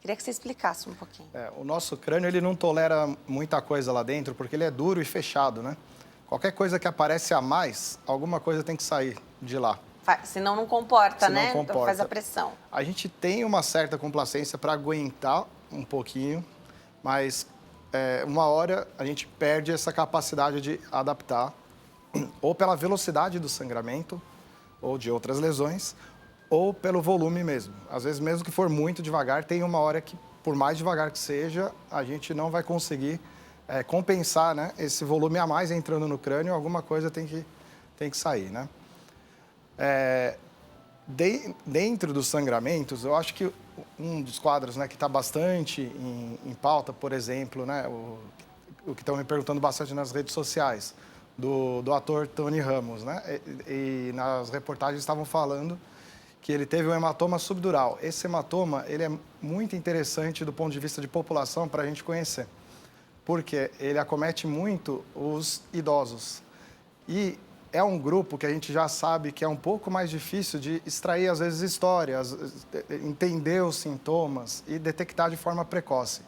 Queria que você explicasse um pouquinho. O nosso crânio ele não tolera muita coisa lá dentro porque ele é duro e fechado, né? Qualquer coisa que aparece a mais, alguma coisa tem que sair de lá. Senão não comporta, Senão né? comporta. Faz a pressão. A gente tem uma certa complacência para aguentar um pouquinho, mas uma hora a gente perde essa capacidade de adaptar, ou pela velocidade do sangramento, ou de outras lesões, ou pelo volume mesmo. Às vezes, mesmo que for muito devagar, tem uma hora que, por mais devagar que seja, a gente não vai conseguir compensar, né, esse volume a mais entrando no crânio, alguma coisa tem que sair, né? Dentro dos sangramentos, eu acho que um dos quadros, né, que está bastante em pauta, por exemplo, né, o que estão me perguntando bastante nas redes sociais, do ator Tony Ramos, né? E nas reportagens estavam falando que ele teve um hematoma subdural. Esse hematoma, ele é muito interessante do ponto de vista de população para a gente conhecer, porque ele acomete muito os idosos. E é um grupo que a gente já sabe que é um pouco mais difícil de extrair, às vezes, histórias, entender os sintomas e detectar de forma precoce.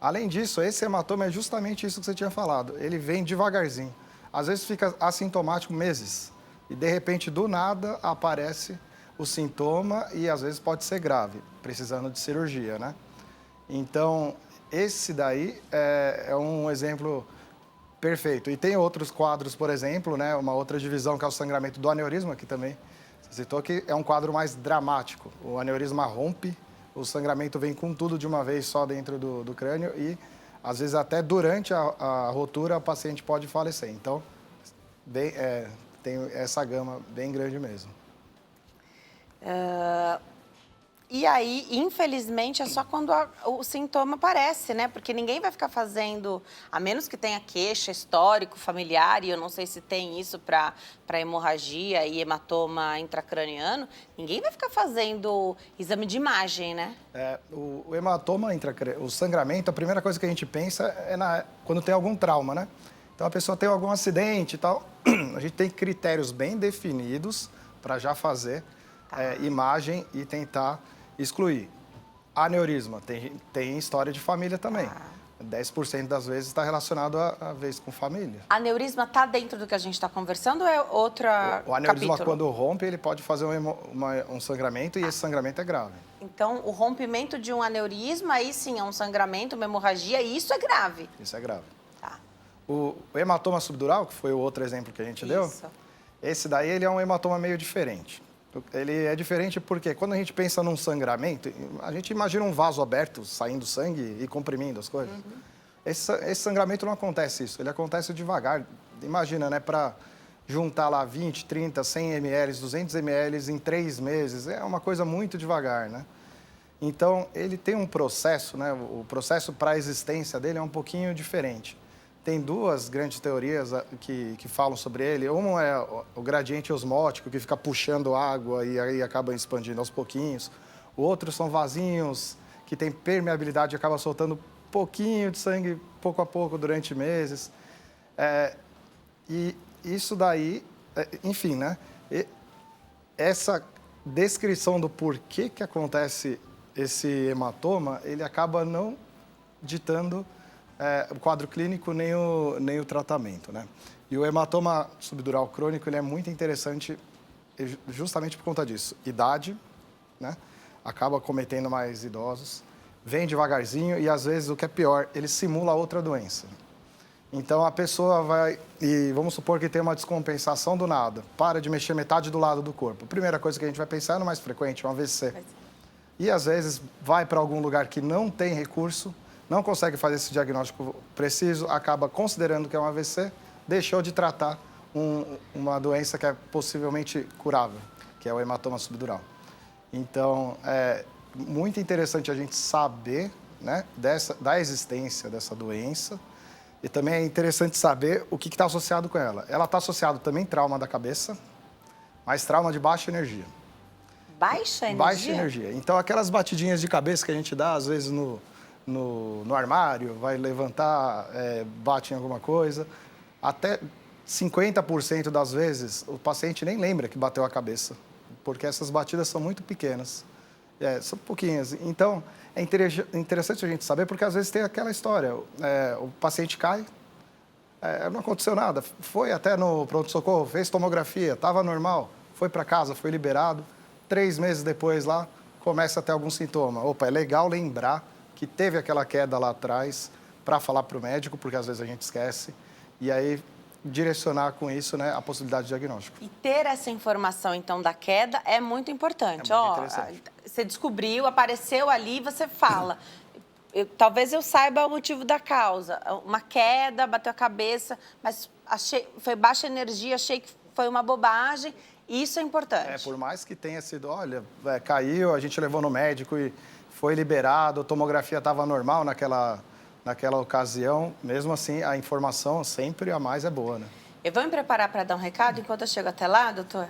Além disso, esse hematoma é justamente isso que você tinha falado. Ele vem devagarzinho. Às vezes fica assintomático meses. E, de repente, do nada, aparece o sintoma e, às vezes, pode ser grave, precisando de cirurgia, né? Então, esse daí é um exemplo perfeito. E tem outros quadros, por exemplo, né? Uma outra divisão que é o sangramento do aneurisma, que também você citou, que é um quadro mais dramático. O aneurisma rompe, o sangramento vem com tudo de uma vez só dentro do crânio e, às vezes, até durante a rotura, o paciente pode falecer. Então, tem essa gama bem grande mesmo. E aí, infelizmente, é só quando o sintoma aparece, né? Porque ninguém vai ficar fazendo, a menos que tenha queixa, histórico, familiar, e eu não sei se tem isso para hemorragia e hematoma intracraniano, ninguém vai ficar fazendo exame de imagem, né? O hematoma o sangramento, a primeira coisa que a gente pensa é quando tem algum trauma, né? Então, a pessoa tem algum acidente e tal, a gente tem critérios bem definidos para já fazer imagem e tentar excluir. Aneurisma, tem história de família também. 10% das vezes está relacionado a vez com família. Aneurisma está dentro do que a gente está conversando ou é outra O aneurisma, capítulo? quando rompe, ele pode fazer um sangramento e esse sangramento é grave. Então, o rompimento de um aneurisma, aí sim, é um sangramento, uma hemorragia, e isso é grave. Isso é grave. Tá. O hematoma subdural, que foi o outro exemplo que a gente deu, esse daí ele é um hematoma meio diferente. Ele é diferente porque quando a gente pensa num sangramento, a gente imagina um vaso aberto, saindo sangue e comprimindo as coisas. Uhum. Esse sangramento não acontece isso, ele acontece devagar. Imagina, né, para juntar lá 20, 30, 100 ml, 200 ml em 3 meses, é uma coisa muito devagar, né? Então, ele tem um processo, né, o processo para a existência dele é um pouquinho diferente. Tem duas grandes teorias que falam sobre ele. Uma é o gradiente osmótico, que fica puxando água e aí acaba expandindo aos pouquinhos. O outro são vasinhos, que tem permeabilidade e acaba soltando pouquinho de sangue, pouco a pouco, durante meses. E isso daí, enfim, né? Essa descrição do porquê que acontece esse hematoma, ele acaba não ditando o quadro clínico nem o tratamento, né? E o hematoma subdural crônico, ele é muito interessante justamente por conta disso. Idade, né? Acaba cometendo mais idosos, vem devagarzinho e, às vezes, o que é pior, ele simula outra doença. Então, a pessoa vai, e vamos supor que tem uma descompensação do nada, para de mexer metade do lado do corpo. A primeira coisa que a gente vai pensar é no mais frequente, um AVC. E, às vezes, vai para algum lugar que não tem recurso, não consegue fazer esse diagnóstico preciso, acaba considerando que é um AVC, deixou de tratar uma doença que é possivelmente curável, que é o hematoma subdural. Então, é muito interessante a gente saber, né, da existência dessa doença e também é interessante saber o que está associado com ela. Ela está associada também trauma da cabeça, mas trauma de baixa energia. Baixa energia? Baixa energia. Então, aquelas batidinhas de cabeça que a gente dá, às vezes, no armário, vai levantar, bate em alguma coisa. Até 50% das vezes, o paciente nem lembra que bateu a cabeça, porque essas batidas são muito pequenas. São pouquinhas. Então, é interessante a gente saber, porque às vezes tem aquela história, o paciente cai, não aconteceu nada, foi até no pronto-socorro, fez tomografia, estava normal, foi para casa, foi liberado, 3 meses depois lá, começa a ter algum sintoma. Opa, é legal lembrar que teve aquela queda lá atrás para falar para o médico, porque às vezes a gente esquece, e aí direcionar com isso, né, a possibilidade de diagnóstico. E ter essa informação, então, da queda é muito importante. É muito interessante. Você descobriu, apareceu ali, você fala. Talvez eu saiba o motivo da causa. Uma queda, bateu a cabeça, mas foi baixa energia, achei que foi uma bobagem. Isso é importante. Por mais que tenha sido, olha, caiu, a gente levou no médico e foi liberado, a tomografia estava normal naquela ocasião, mesmo assim, a informação sempre a mais é boa, né? Eu vou me preparar para dar um recado enquanto eu chego até lá, doutor.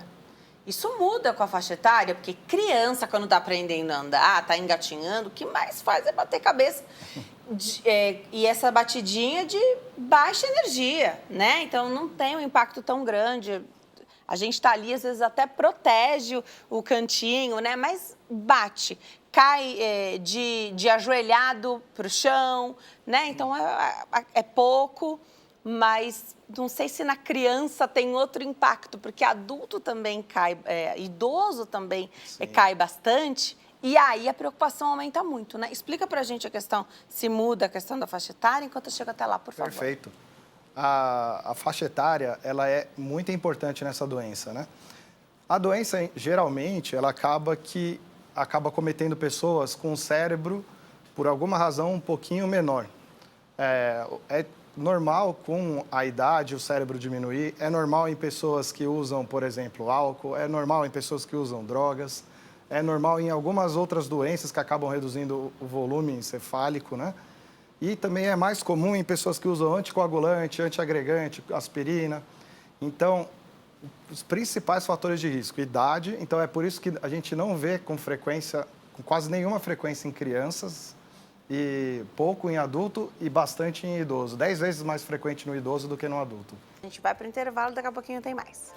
Isso muda com a faixa etária, porque criança, quando está aprendendo a andar, está engatinhando, o que mais faz é bater cabeça. E essa batidinha de baixa energia, né? Então, não tem um impacto tão grande. A gente está ali, às vezes, até protege o cantinho, né? Mas bate. Cai de ajoelhado para o chão, né? Então, é pouco, mas não sei se na criança tem outro impacto, porque adulto também cai, idoso também cai bastante, e aí a preocupação aumenta muito, né? Explica pra gente a questão, se muda a questão da faixa etária, enquanto eu chego até lá, por favor. Perfeito. A faixa etária, ela é muito importante nessa doença, né? A doença, geralmente, ela acaba cometendo pessoas com o cérebro, por alguma razão, um pouquinho menor. É normal, com a idade, o cérebro diminuir. É normal em pessoas que usam, por exemplo, álcool. É normal em pessoas que usam drogas. É normal em algumas outras doenças que acabam reduzindo o volume encefálico, né? E também é mais comum em pessoas que usam anticoagulante, antiagregante, aspirina. Então, os principais fatores de risco, idade. Então, é por isso que a gente não vê com quase nenhuma frequência em crianças, e pouco em adulto e bastante em idoso. 10 vezes mais frequente no idoso do que no adulto. A gente vai para o intervalo, daqui a pouquinho tem mais.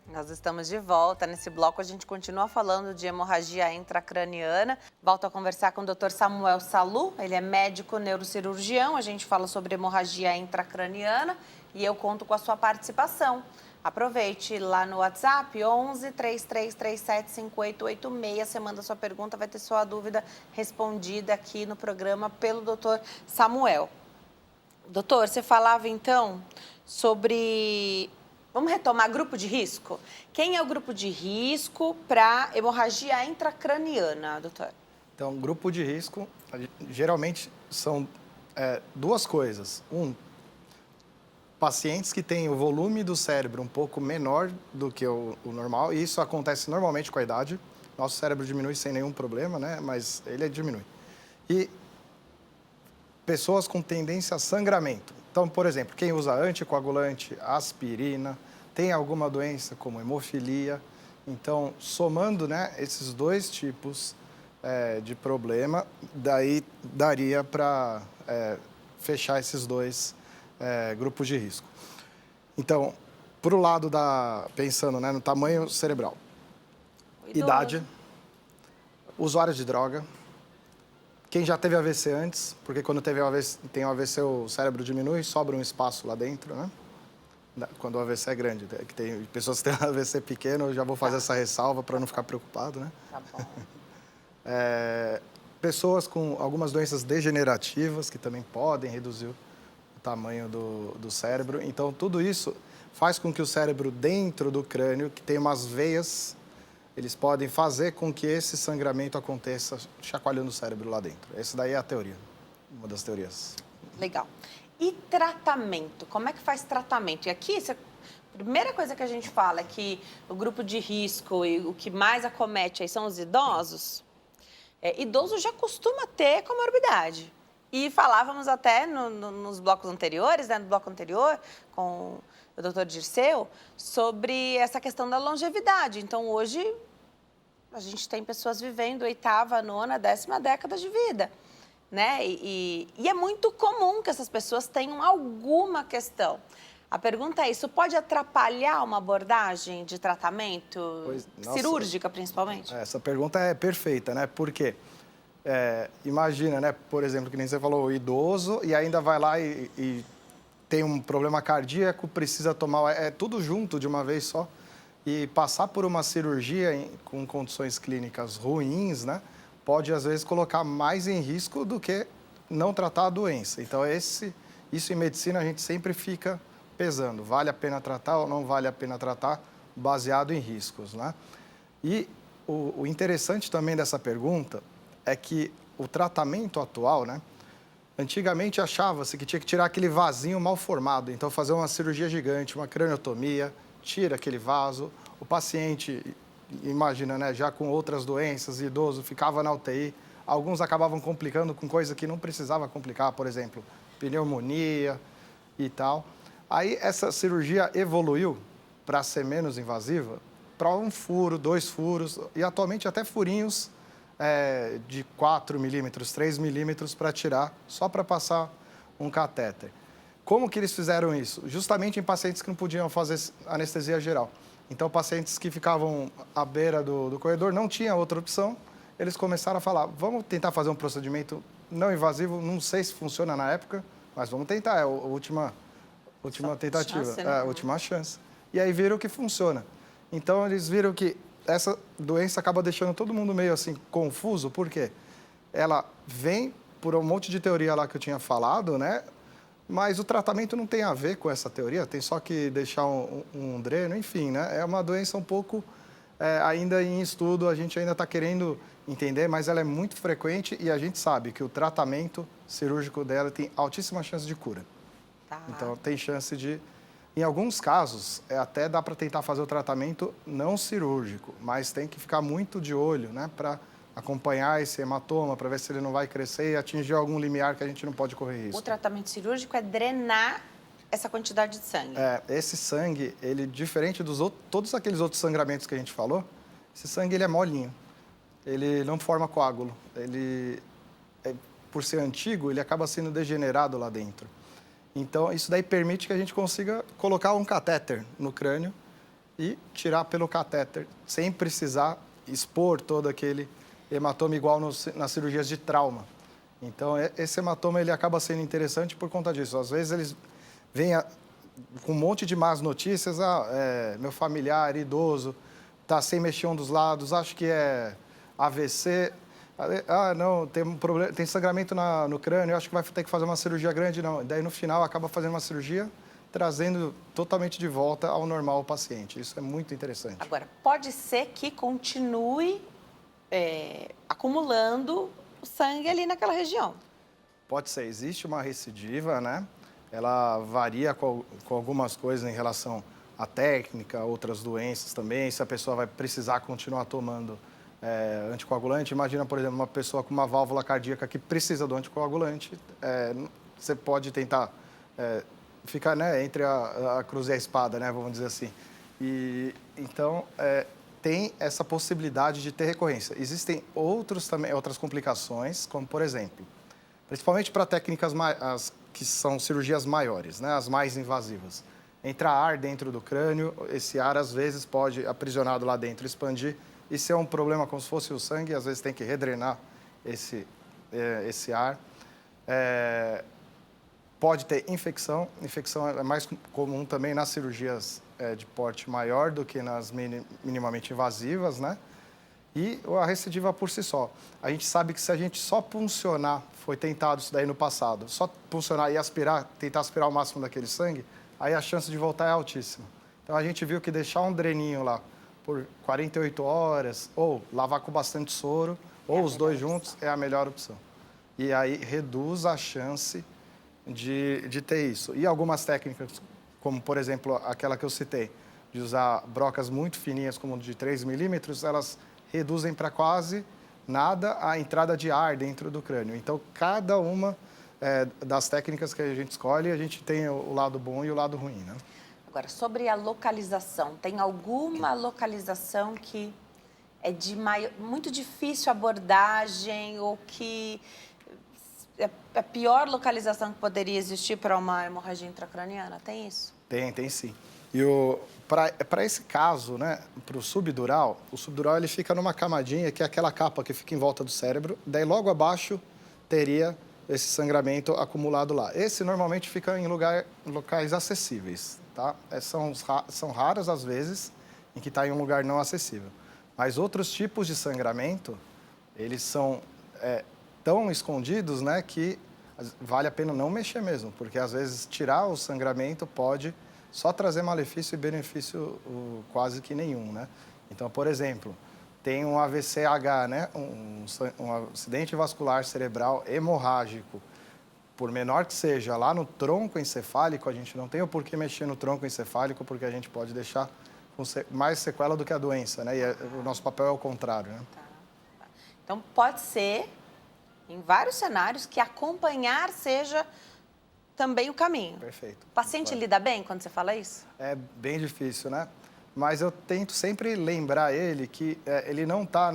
Nós estamos de volta. Nesse bloco, a gente continua falando de hemorragia intracraniana. Volto a conversar com o Dr. Samuel Salu. Ele é médico neurocirurgião. A gente fala sobre hemorragia intracraniana e eu conto com a sua participação. Aproveite lá no WhatsApp, 11 3337 5886. Você manda sua pergunta, vai ter sua dúvida respondida aqui no programa pelo Dr. Samuel. Doutor, você falava então sobre... Vamos retomar grupo de risco? Quem é o grupo de risco para hemorragia intracraniana, doutor? Então, grupo de risco, geralmente, são 2 coisas. Pacientes que têm o volume do cérebro um pouco menor do que o normal, e isso acontece normalmente com a idade. Nosso cérebro diminui sem nenhum problema, né? Mas ele diminui. E pessoas com tendência a sangramento. Então, por exemplo, quem usa anticoagulante, aspirina, tem alguma doença como hemofilia. Então, somando, né, esses 2 tipos de problema, daí daria para fechar esses 2 grupos de risco. Então, por o lado pensando, né, no tamanho cerebral, idade, usuário de droga, quem já teve AVC antes, porque quando tem o AVC o cérebro diminui, sobra um espaço lá dentro, né? Quando o AVC é grande. Que tem pessoas que têm AVC pequeno, eu já vou fazer essa ressalva para não ficar preocupado, né? Tá bom. Pessoas com algumas doenças degenerativas, que também podem reduzir o tamanho do cérebro. Então, tudo isso faz com que o cérebro dentro do crânio, que tem umas veias, eles podem fazer com que esse sangramento aconteça chacoalhando o cérebro lá dentro. Essa daí é a teoria, uma das teorias. Legal. E tratamento? Como é que faz tratamento? E aqui, a primeira coisa que a gente fala é que o grupo de risco e o que mais acomete aí são os idosos. Idoso já costuma ter comorbidade. E falávamos até nos blocos anteriores, né, no bloco anterior, com o doutor Dirceu, sobre essa questão da longevidade. Então, hoje, A gente tem pessoas vivendo 8ª, 9ª, 10ª década de vida, né? E é muito comum que essas pessoas tenham alguma questão. A pergunta é, isso pode atrapalhar uma abordagem de tratamento, cirúrgica principalmente? Essa pergunta é perfeita, né? Porque imagina, né? Por exemplo, que nem você falou, o idoso e ainda vai lá e tem um problema cardíaco, precisa tomar... tudo junto de uma vez só. E passar por uma cirurgia com condições clínicas ruins, né? Pode, às vezes, colocar mais em risco do que não tratar a doença. Então, isso em medicina a gente sempre fica pesando. Vale a pena tratar ou não vale a pena tratar, baseado em riscos, né? E o interessante também dessa pergunta é que o tratamento atual, né? Antigamente achava-se que tinha que tirar aquele vasinho mal formado. Então, fazer uma cirurgia gigante, uma craniotomia, tira aquele vaso. O paciente, imagina, né? Já com outras doenças, idoso, ficava na UTI. Alguns acabavam complicando com coisa que não precisava complicar, por exemplo, pneumonia e tal. Aí essa cirurgia evoluiu para ser menos invasiva, para um furo, 2 furos e atualmente até furinhos de 4 milímetros, 3 milímetros para tirar, só para passar um catéter. Como que eles fizeram isso? Justamente em pacientes que não podiam fazer anestesia geral. Então, pacientes que ficavam à beira do corredor, não tinha outra opção, eles começaram a falar, vamos tentar fazer um procedimento não invasivo, não sei se funciona na época, mas vamos tentar, é a última tentativa, chance, né? a última chance. E aí viram que funciona. Então, eles viram que essa doença acaba deixando todo mundo meio assim confuso, por quê? Ela vem por um monte de teoria lá que eu tinha falado, né? Mas o tratamento não tem a ver com essa teoria, tem só que deixar um dreno, enfim, né? É uma doença um pouco ainda em estudo, a gente ainda está querendo entender, mas ela é muito frequente e a gente sabe que o tratamento cirúrgico dela tem altíssima chance de cura. Tá. Então, tem chance de... Em alguns casos, até dá para tentar fazer o tratamento não cirúrgico, mas tem que ficar muito de olho, né? Para acompanhar esse hematoma, para ver se ele não vai crescer e atingir algum limiar que a gente não pode correr risco. O tratamento cirúrgico é drenar essa quantidade de sangue. Esse sangue, ele diferente dos outros, todos aqueles outros sangramentos que a gente falou, esse sangue ele é molinho, ele não forma coágulo, ele, por ser antigo, ele acaba sendo degenerado lá dentro. Então, isso daí permite que a gente consiga colocar um catéter no crânio e tirar pelo catéter, sem precisar expor todo aquele hematoma igual nas cirurgias de trauma. Então, esse hematoma ele acaba sendo interessante por conta disso. Às vezes, eles vêm com um monte de más notícias. Meu familiar idoso está sem mexer um dos lados, acho que é AVC. Não, tem um problema, tem sangramento no crânio, acho que vai ter que fazer uma cirurgia grande. Não, daí, no final, acaba fazendo uma cirurgia, trazendo totalmente de volta ao normal o paciente. Isso é muito interessante. Agora, pode ser que continue acumulando o sangue ali naquela região. Pode ser. Existe uma recidiva, né? Ela varia com algumas coisas em relação à técnica, outras doenças também. Se a pessoa vai precisar continuar tomando anticoagulante. Imagina, por exemplo, uma pessoa com uma válvula cardíaca que precisa do anticoagulante. Você pode tentar ficar, né, entre a cruz e a espada, né? Vamos dizer assim. Então, tem essa possibilidade de ter recorrência. Existem outras complicações, como, por exemplo, principalmente para técnicas que são cirurgias maiores, né, as mais invasivas. Entra ar dentro do crânio, esse ar, às vezes, pode, aprisionado lá dentro, expandir. Isso é um problema como se fosse o sangue, às vezes tem que redrenar esse ar. Pode ter infecção. Infecção é mais comum também nas cirurgias de porte maior do que nas minimamente invasivas, né? E a recidiva por si só. A gente sabe que se a gente só puncionar, foi tentado isso daí no passado, só puncionar e tentar aspirar o máximo daquele sangue, aí a chance de voltar é altíssima. Então, a gente viu que deixar um dreninho lá por 48 horas, ou lavar com bastante soro, ou os dois juntos, é a melhor opção. E aí reduz a chance de ter isso. E algumas técnicas, como, por exemplo, aquela que eu citei, de usar brocas muito fininhas, como de 3 milímetros, elas reduzem para quase nada a entrada de ar dentro do crânio. Então, cada uma das técnicas que a gente escolhe, a gente tem o lado bom e o lado ruim, né? Agora, sobre a localização, tem alguma localização que é muito difícil a abordagem ou que é a pior localização que poderia existir para uma hemorragia intracraniana? Tem isso? Tem sim. E para esse caso, né, para o subdural ele fica numa camadinha, que é aquela capa que fica em volta do cérebro, daí logo abaixo teria esse sangramento acumulado lá. Esse normalmente fica em locais acessíveis, tá? São raras as vezes em que está em um lugar não acessível. Mas outros tipos de sangramento, eles são tão escondidos, né, que vale a pena não mexer mesmo, porque às vezes tirar o sangramento pode só trazer malefício e benefício quase que nenhum, né? Então, por exemplo, tem um AVCH, né, um acidente vascular cerebral hemorrágico, por menor que seja, lá no tronco encefálico, a gente não tem o porquê mexer no tronco encefálico, porque a gente pode deixar com mais sequela do que a doença, né? E o nosso papel é o contrário, né? Tá. Então, pode ser, em vários cenários, que acompanhar seja também o caminho. Perfeito. O paciente lida bem quando você fala isso? É bem difícil, né? Mas eu tento sempre lembrar ele que ele não está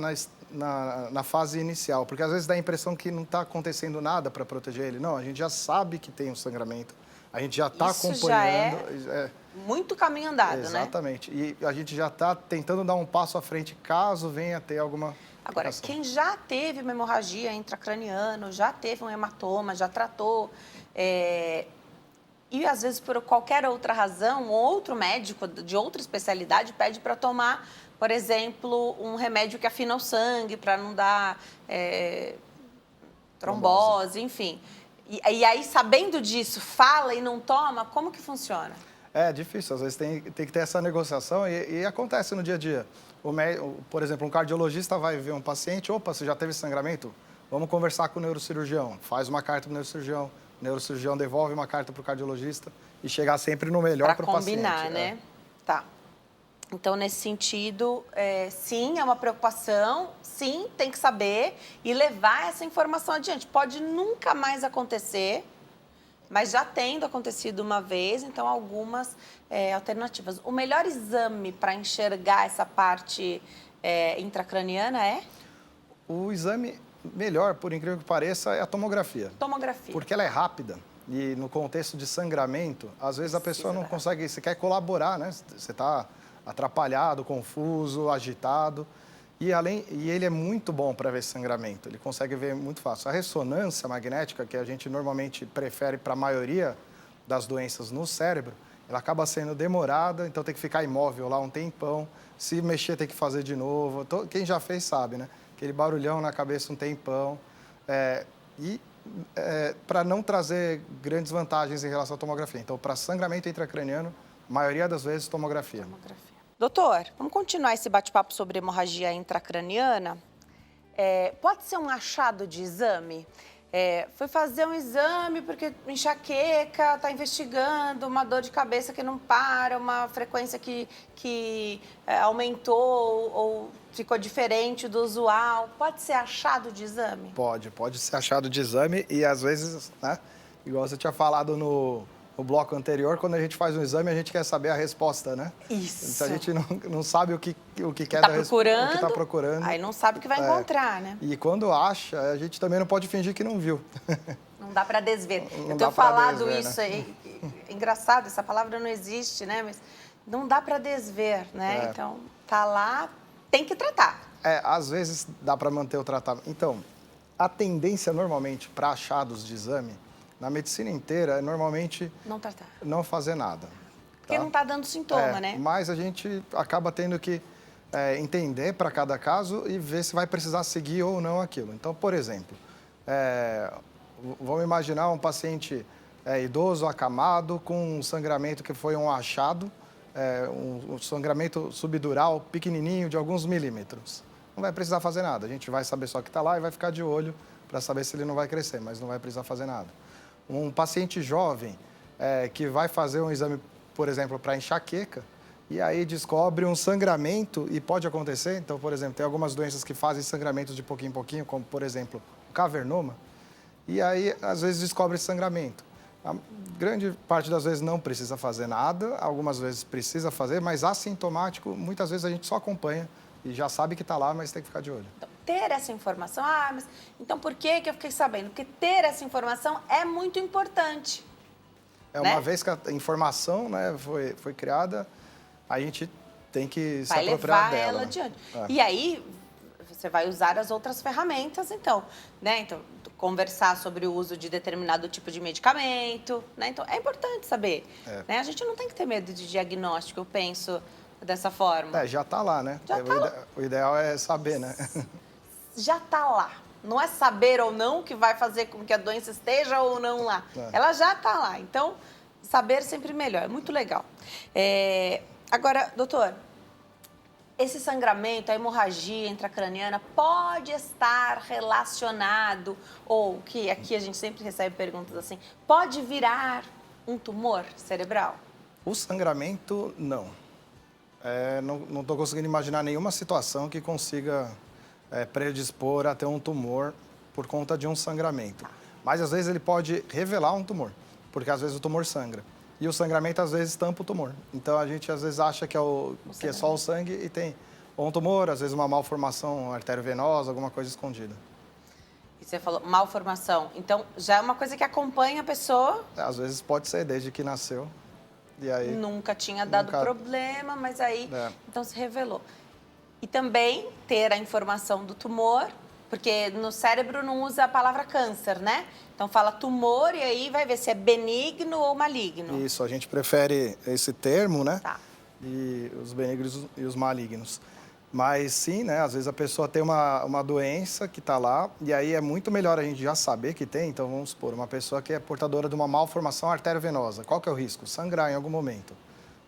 na fase inicial, porque às vezes dá a impressão que não está acontecendo nada para proteger ele. Não, a gente já sabe que tem um sangramento, a gente já está acompanhando. Isso já é muito caminho andado, exatamente. Né? E a gente já está tentando dar um passo à frente caso venha ter alguma... Agora, quem já teve uma hemorragia intracraniana, já teve um hematoma, já tratou, e às vezes por qualquer outra razão, outro médico de outra especialidade pede para tomar, por exemplo, um remédio que afina o sangue para não dar trombose, enfim. E aí, sabendo disso, fala e não toma, como que funciona? É difícil, às vezes tem que ter essa negociação e acontece no dia a dia. Por exemplo, um cardiologista vai ver um paciente, opa, você já teve sangramento? Vamos conversar com o neurocirurgião, faz uma carta para o neurocirurgião devolve uma carta para o cardiologista e chegar sempre no melhor para o paciente. Para combinar, né? Tá. Então, nesse sentido, sim, é uma preocupação, sim, tem que saber e levar essa informação adiante. Pode nunca mais acontecer, mas já tendo acontecido uma vez, então algumas alternativas. O melhor exame para enxergar essa parte intracraniana é? O exame melhor, por incrível que pareça, é a tomografia. Tomografia. Porque ela é rápida e no contexto de sangramento, às vezes a pessoa não consegue, você quer colaborar, né? Você está atrapalhado, confuso, agitado. E ele é muito bom para ver sangramento, ele consegue ver muito fácil. A ressonância magnética, que a gente normalmente prefere para a maioria das doenças no cérebro, ela acaba sendo demorada, então tem que ficar imóvel lá um tempão. Se mexer, tem que fazer de novo. Quem já fez sabe, né? Aquele barulhão na cabeça um tempão. Para não trazer grandes vantagens em relação à tomografia. Então, para sangramento intracraniano, a maioria das vezes, tomografia. Doutor, vamos continuar esse bate-papo sobre hemorragia intracraniana. Pode ser um achado de exame? Foi fazer um exame porque enxaqueca, está investigando, uma dor de cabeça que não para, uma frequência que aumentou ou ficou diferente do usual. Pode ser achado de exame? Pode ser achado de exame e às vezes, né, igual você tinha falado no bloco anterior, quando a gente faz um exame, a gente quer saber a resposta, né? Isso. Se a gente não sabe o que quer tá da procurando, o que está procurando. Aí não sabe o que vai encontrar, né? E quando acha, a gente também não pode fingir que não viu. Não dá para desver. Eu tenho falado isso aí. É engraçado, essa palavra não existe, né? Mas não dá para desver, né? Então, tá lá, tem que tratar. Às vezes dá para manter o tratamento. Então, a tendência normalmente para achados de exame, na medicina inteira, é normalmente não tratar. Não fazer nada. Porque não está dando sintoma, né? Mas a gente acaba tendo que entender para cada caso e ver se vai precisar seguir ou não aquilo. Então, por exemplo, vamos imaginar um paciente idoso, acamado, com um sangramento que foi um achado, um sangramento subdural pequenininho de alguns milímetros. Não vai precisar fazer nada. A gente vai saber só que está lá e vai ficar de olho para saber se ele não vai crescer, mas não vai precisar fazer nada. Um paciente jovem que vai fazer um exame, por exemplo, para enxaqueca, e aí descobre um sangramento, e pode acontecer, então, por exemplo, tem algumas doenças que fazem sangramento de pouquinho em pouquinho, como, por exemplo, o cavernoma, e aí, às vezes, descobre sangramento. A grande parte das vezes não precisa fazer nada, algumas vezes precisa fazer, mas assintomático, muitas vezes a gente só acompanha e já sabe que está lá, mas tem que ficar de olho. Então, ter essa informação, mas então por que eu fiquei sabendo? Porque ter essa informação é muito importante. Uma vez que a informação, né, foi criada, a gente tem que se apropriar dela. Vai levar ela adiante. E aí, você vai usar as outras ferramentas, então, né? Então, conversar sobre o uso de determinado tipo de medicamento, né? Então, é importante saber. Né? A gente não tem que ter medo de diagnóstico, eu penso dessa forma. Já está lá, né? Já tá lá. O ideal é saber, né? Já está lá. Não é saber ou não que vai fazer com que a doença esteja ou não lá. Ela já está lá. Então, saber sempre melhor. É muito legal. Agora, doutor, esse sangramento, a hemorragia intracraniana pode estar relacionado, ou que aqui a gente sempre recebe perguntas assim, pode virar um tumor cerebral? O sangramento, não. Não estou conseguindo imaginar nenhuma situação que consiga predispor a ter um tumor por conta de um sangramento. Mas, às vezes, ele pode revelar um tumor, porque, às vezes, o tumor sangra. E o sangramento, às vezes, tampa o tumor. Então, a gente, às vezes, acha que é só o sangue e tem ou um tumor, às vezes, uma malformação arteriovenosa, alguma coisa escondida. E você falou malformação. Então, já é uma coisa que acompanha a pessoa? Às vezes, pode ser desde que nasceu. E aí, nunca tinha dado problema, mas aí, então, se revelou. E também ter a informação do tumor, porque no cérebro não usa a palavra câncer, né? Então fala tumor e aí vai ver se é benigno ou maligno. Isso, a gente prefere esse termo, né? Tá. E os benignos e os malignos. Mas sim, né? Às vezes a pessoa tem uma doença que está lá e aí é muito melhor a gente já saber que tem. Então vamos supor, uma pessoa que é portadora de uma malformação arteriovenosa. Qual que é o risco? Sangrar em algum momento.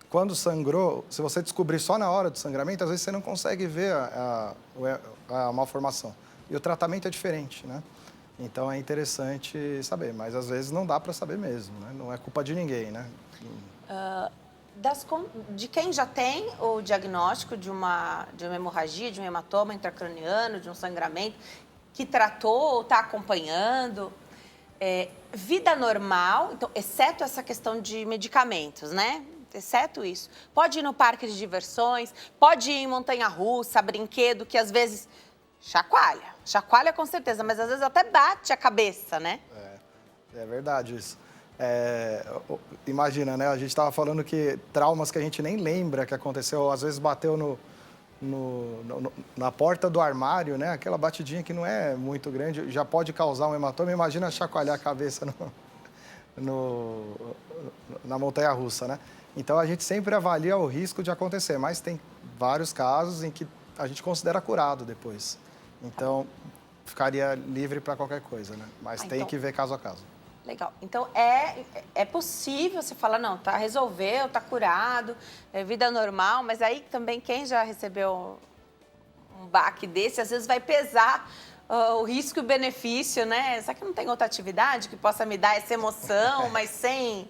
Quando sangrou, se você descobrir só na hora do sangramento, às vezes você não consegue ver a malformação. E o tratamento é diferente, né? Então é interessante saber, mas às vezes não dá para saber mesmo, né? Não é culpa de ninguém, né? De quem já tem o diagnóstico de uma hemorragia, de um hematoma intracraniano, de um sangramento, que tratou ou está acompanhando, vida normal, então, exceto essa questão de medicamentos, né? Exceto isso. Pode ir no parque de diversões, pode ir em montanha-russa, brinquedo, que às vezes chacoalha. Chacoalha com certeza, mas às vezes até bate a cabeça, né? É verdade isso. Imagina, né? A gente estava falando que traumas que a gente nem lembra que aconteceu, às vezes bateu na porta do armário, né? Aquela batidinha que não é muito grande, já pode causar um hematoma. Imagina chacoalhar a cabeça na montanha-russa, né? Então, a gente sempre avalia o risco de acontecer, mas tem vários casos em que a gente considera curado depois. Então, ficaria livre para qualquer coisa, né? Mas tem que ver caso a caso. Legal. Então, é possível você falar, não, resolveu, tá curado, é vida normal, mas aí também quem já recebeu um baque desse, às vezes vai pesar o risco e o benefício, né? Será que não tem outra atividade que possa me dar essa emoção, mas sem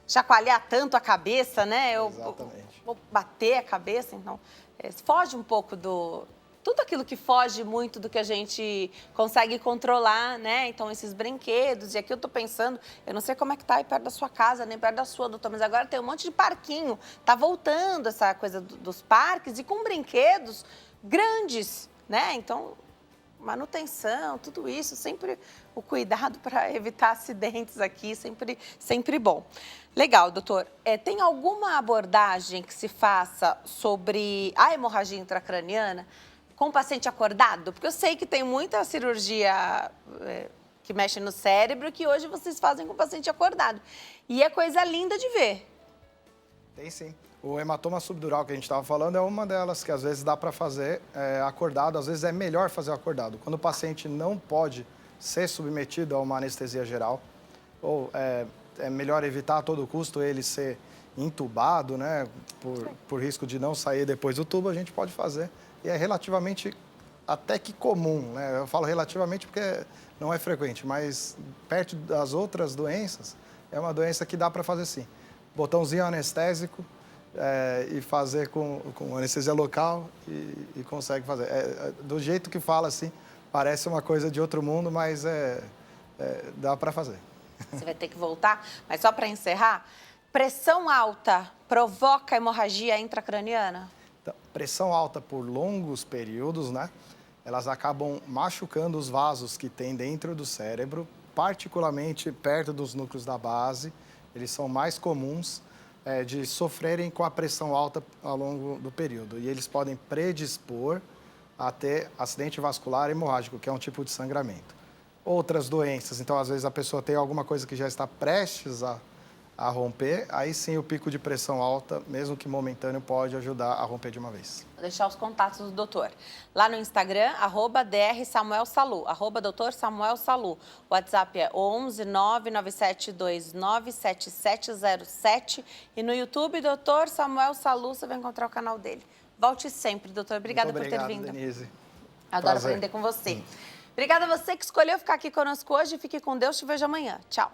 chacoalhar tanto a cabeça, né? Exatamente. Ou bater a cabeça, então, foge um pouco tudo aquilo que foge muito do que a gente consegue controlar, né? Então, esses brinquedos, e aqui eu tô pensando, eu não sei como é que tá aí perto da sua casa, nem perto da sua, doutor, mas agora tem um monte de parquinho, tá voltando essa coisa dos parques e com brinquedos grandes, né? Então, manutenção, tudo isso, sempre o cuidado para evitar acidentes aqui, sempre bom. Legal, doutor. Tem alguma abordagem que se faça sobre a hemorragia intracraniana com o paciente acordado? Porque eu sei que tem muita cirurgia que mexe no cérebro que hoje vocês fazem com o paciente acordado. E é coisa linda de ver. Tem sim. O hematoma subdural que a gente estava falando é uma delas que às vezes dá para fazer acordado, às vezes é melhor fazer acordado. Quando o paciente não pode ser submetido a uma anestesia geral, ou é melhor evitar a todo custo ele ser entubado, né, por risco de não sair depois do tubo, a gente pode fazer. E é relativamente até que comum, né? Eu falo relativamente porque não é frequente, mas perto das outras doenças, é uma doença que dá para fazer sim. Botãozinho anestésico, e fazer com anestesia local e consegue fazer. Do jeito que fala, assim, parece uma coisa de outro mundo, mas dá para fazer. Você vai ter que voltar, mas só para encerrar, pressão alta provoca hemorragia intracraniana? Então, pressão alta por longos períodos, né? Elas acabam machucando os vasos que tem dentro do cérebro, particularmente perto dos núcleos da base. Eles são mais comuns de sofrerem com a pressão alta ao longo do período. E eles podem predispor a ter acidente vascular hemorrágico, que é um tipo de sangramento. Outras doenças, então, às vezes a pessoa tem alguma coisa que já está prestes a romper, aí sim o pico de pressão alta, mesmo que momentâneo, pode ajudar a romper de uma vez. Vou deixar os contatos do doutor. Lá no Instagram, @drsamuelsalu, @doutor Samuel Salu. O WhatsApp é 11 99729 7707. E no YouTube, doutor Samuel Salu, você vai encontrar o canal dele. Volte sempre, doutor. Obrigada por ter vindo. Denise. Adoro aprender com você. Obrigada a você que escolheu ficar aqui conosco hoje. Fique com Deus. Te vejo amanhã. Tchau.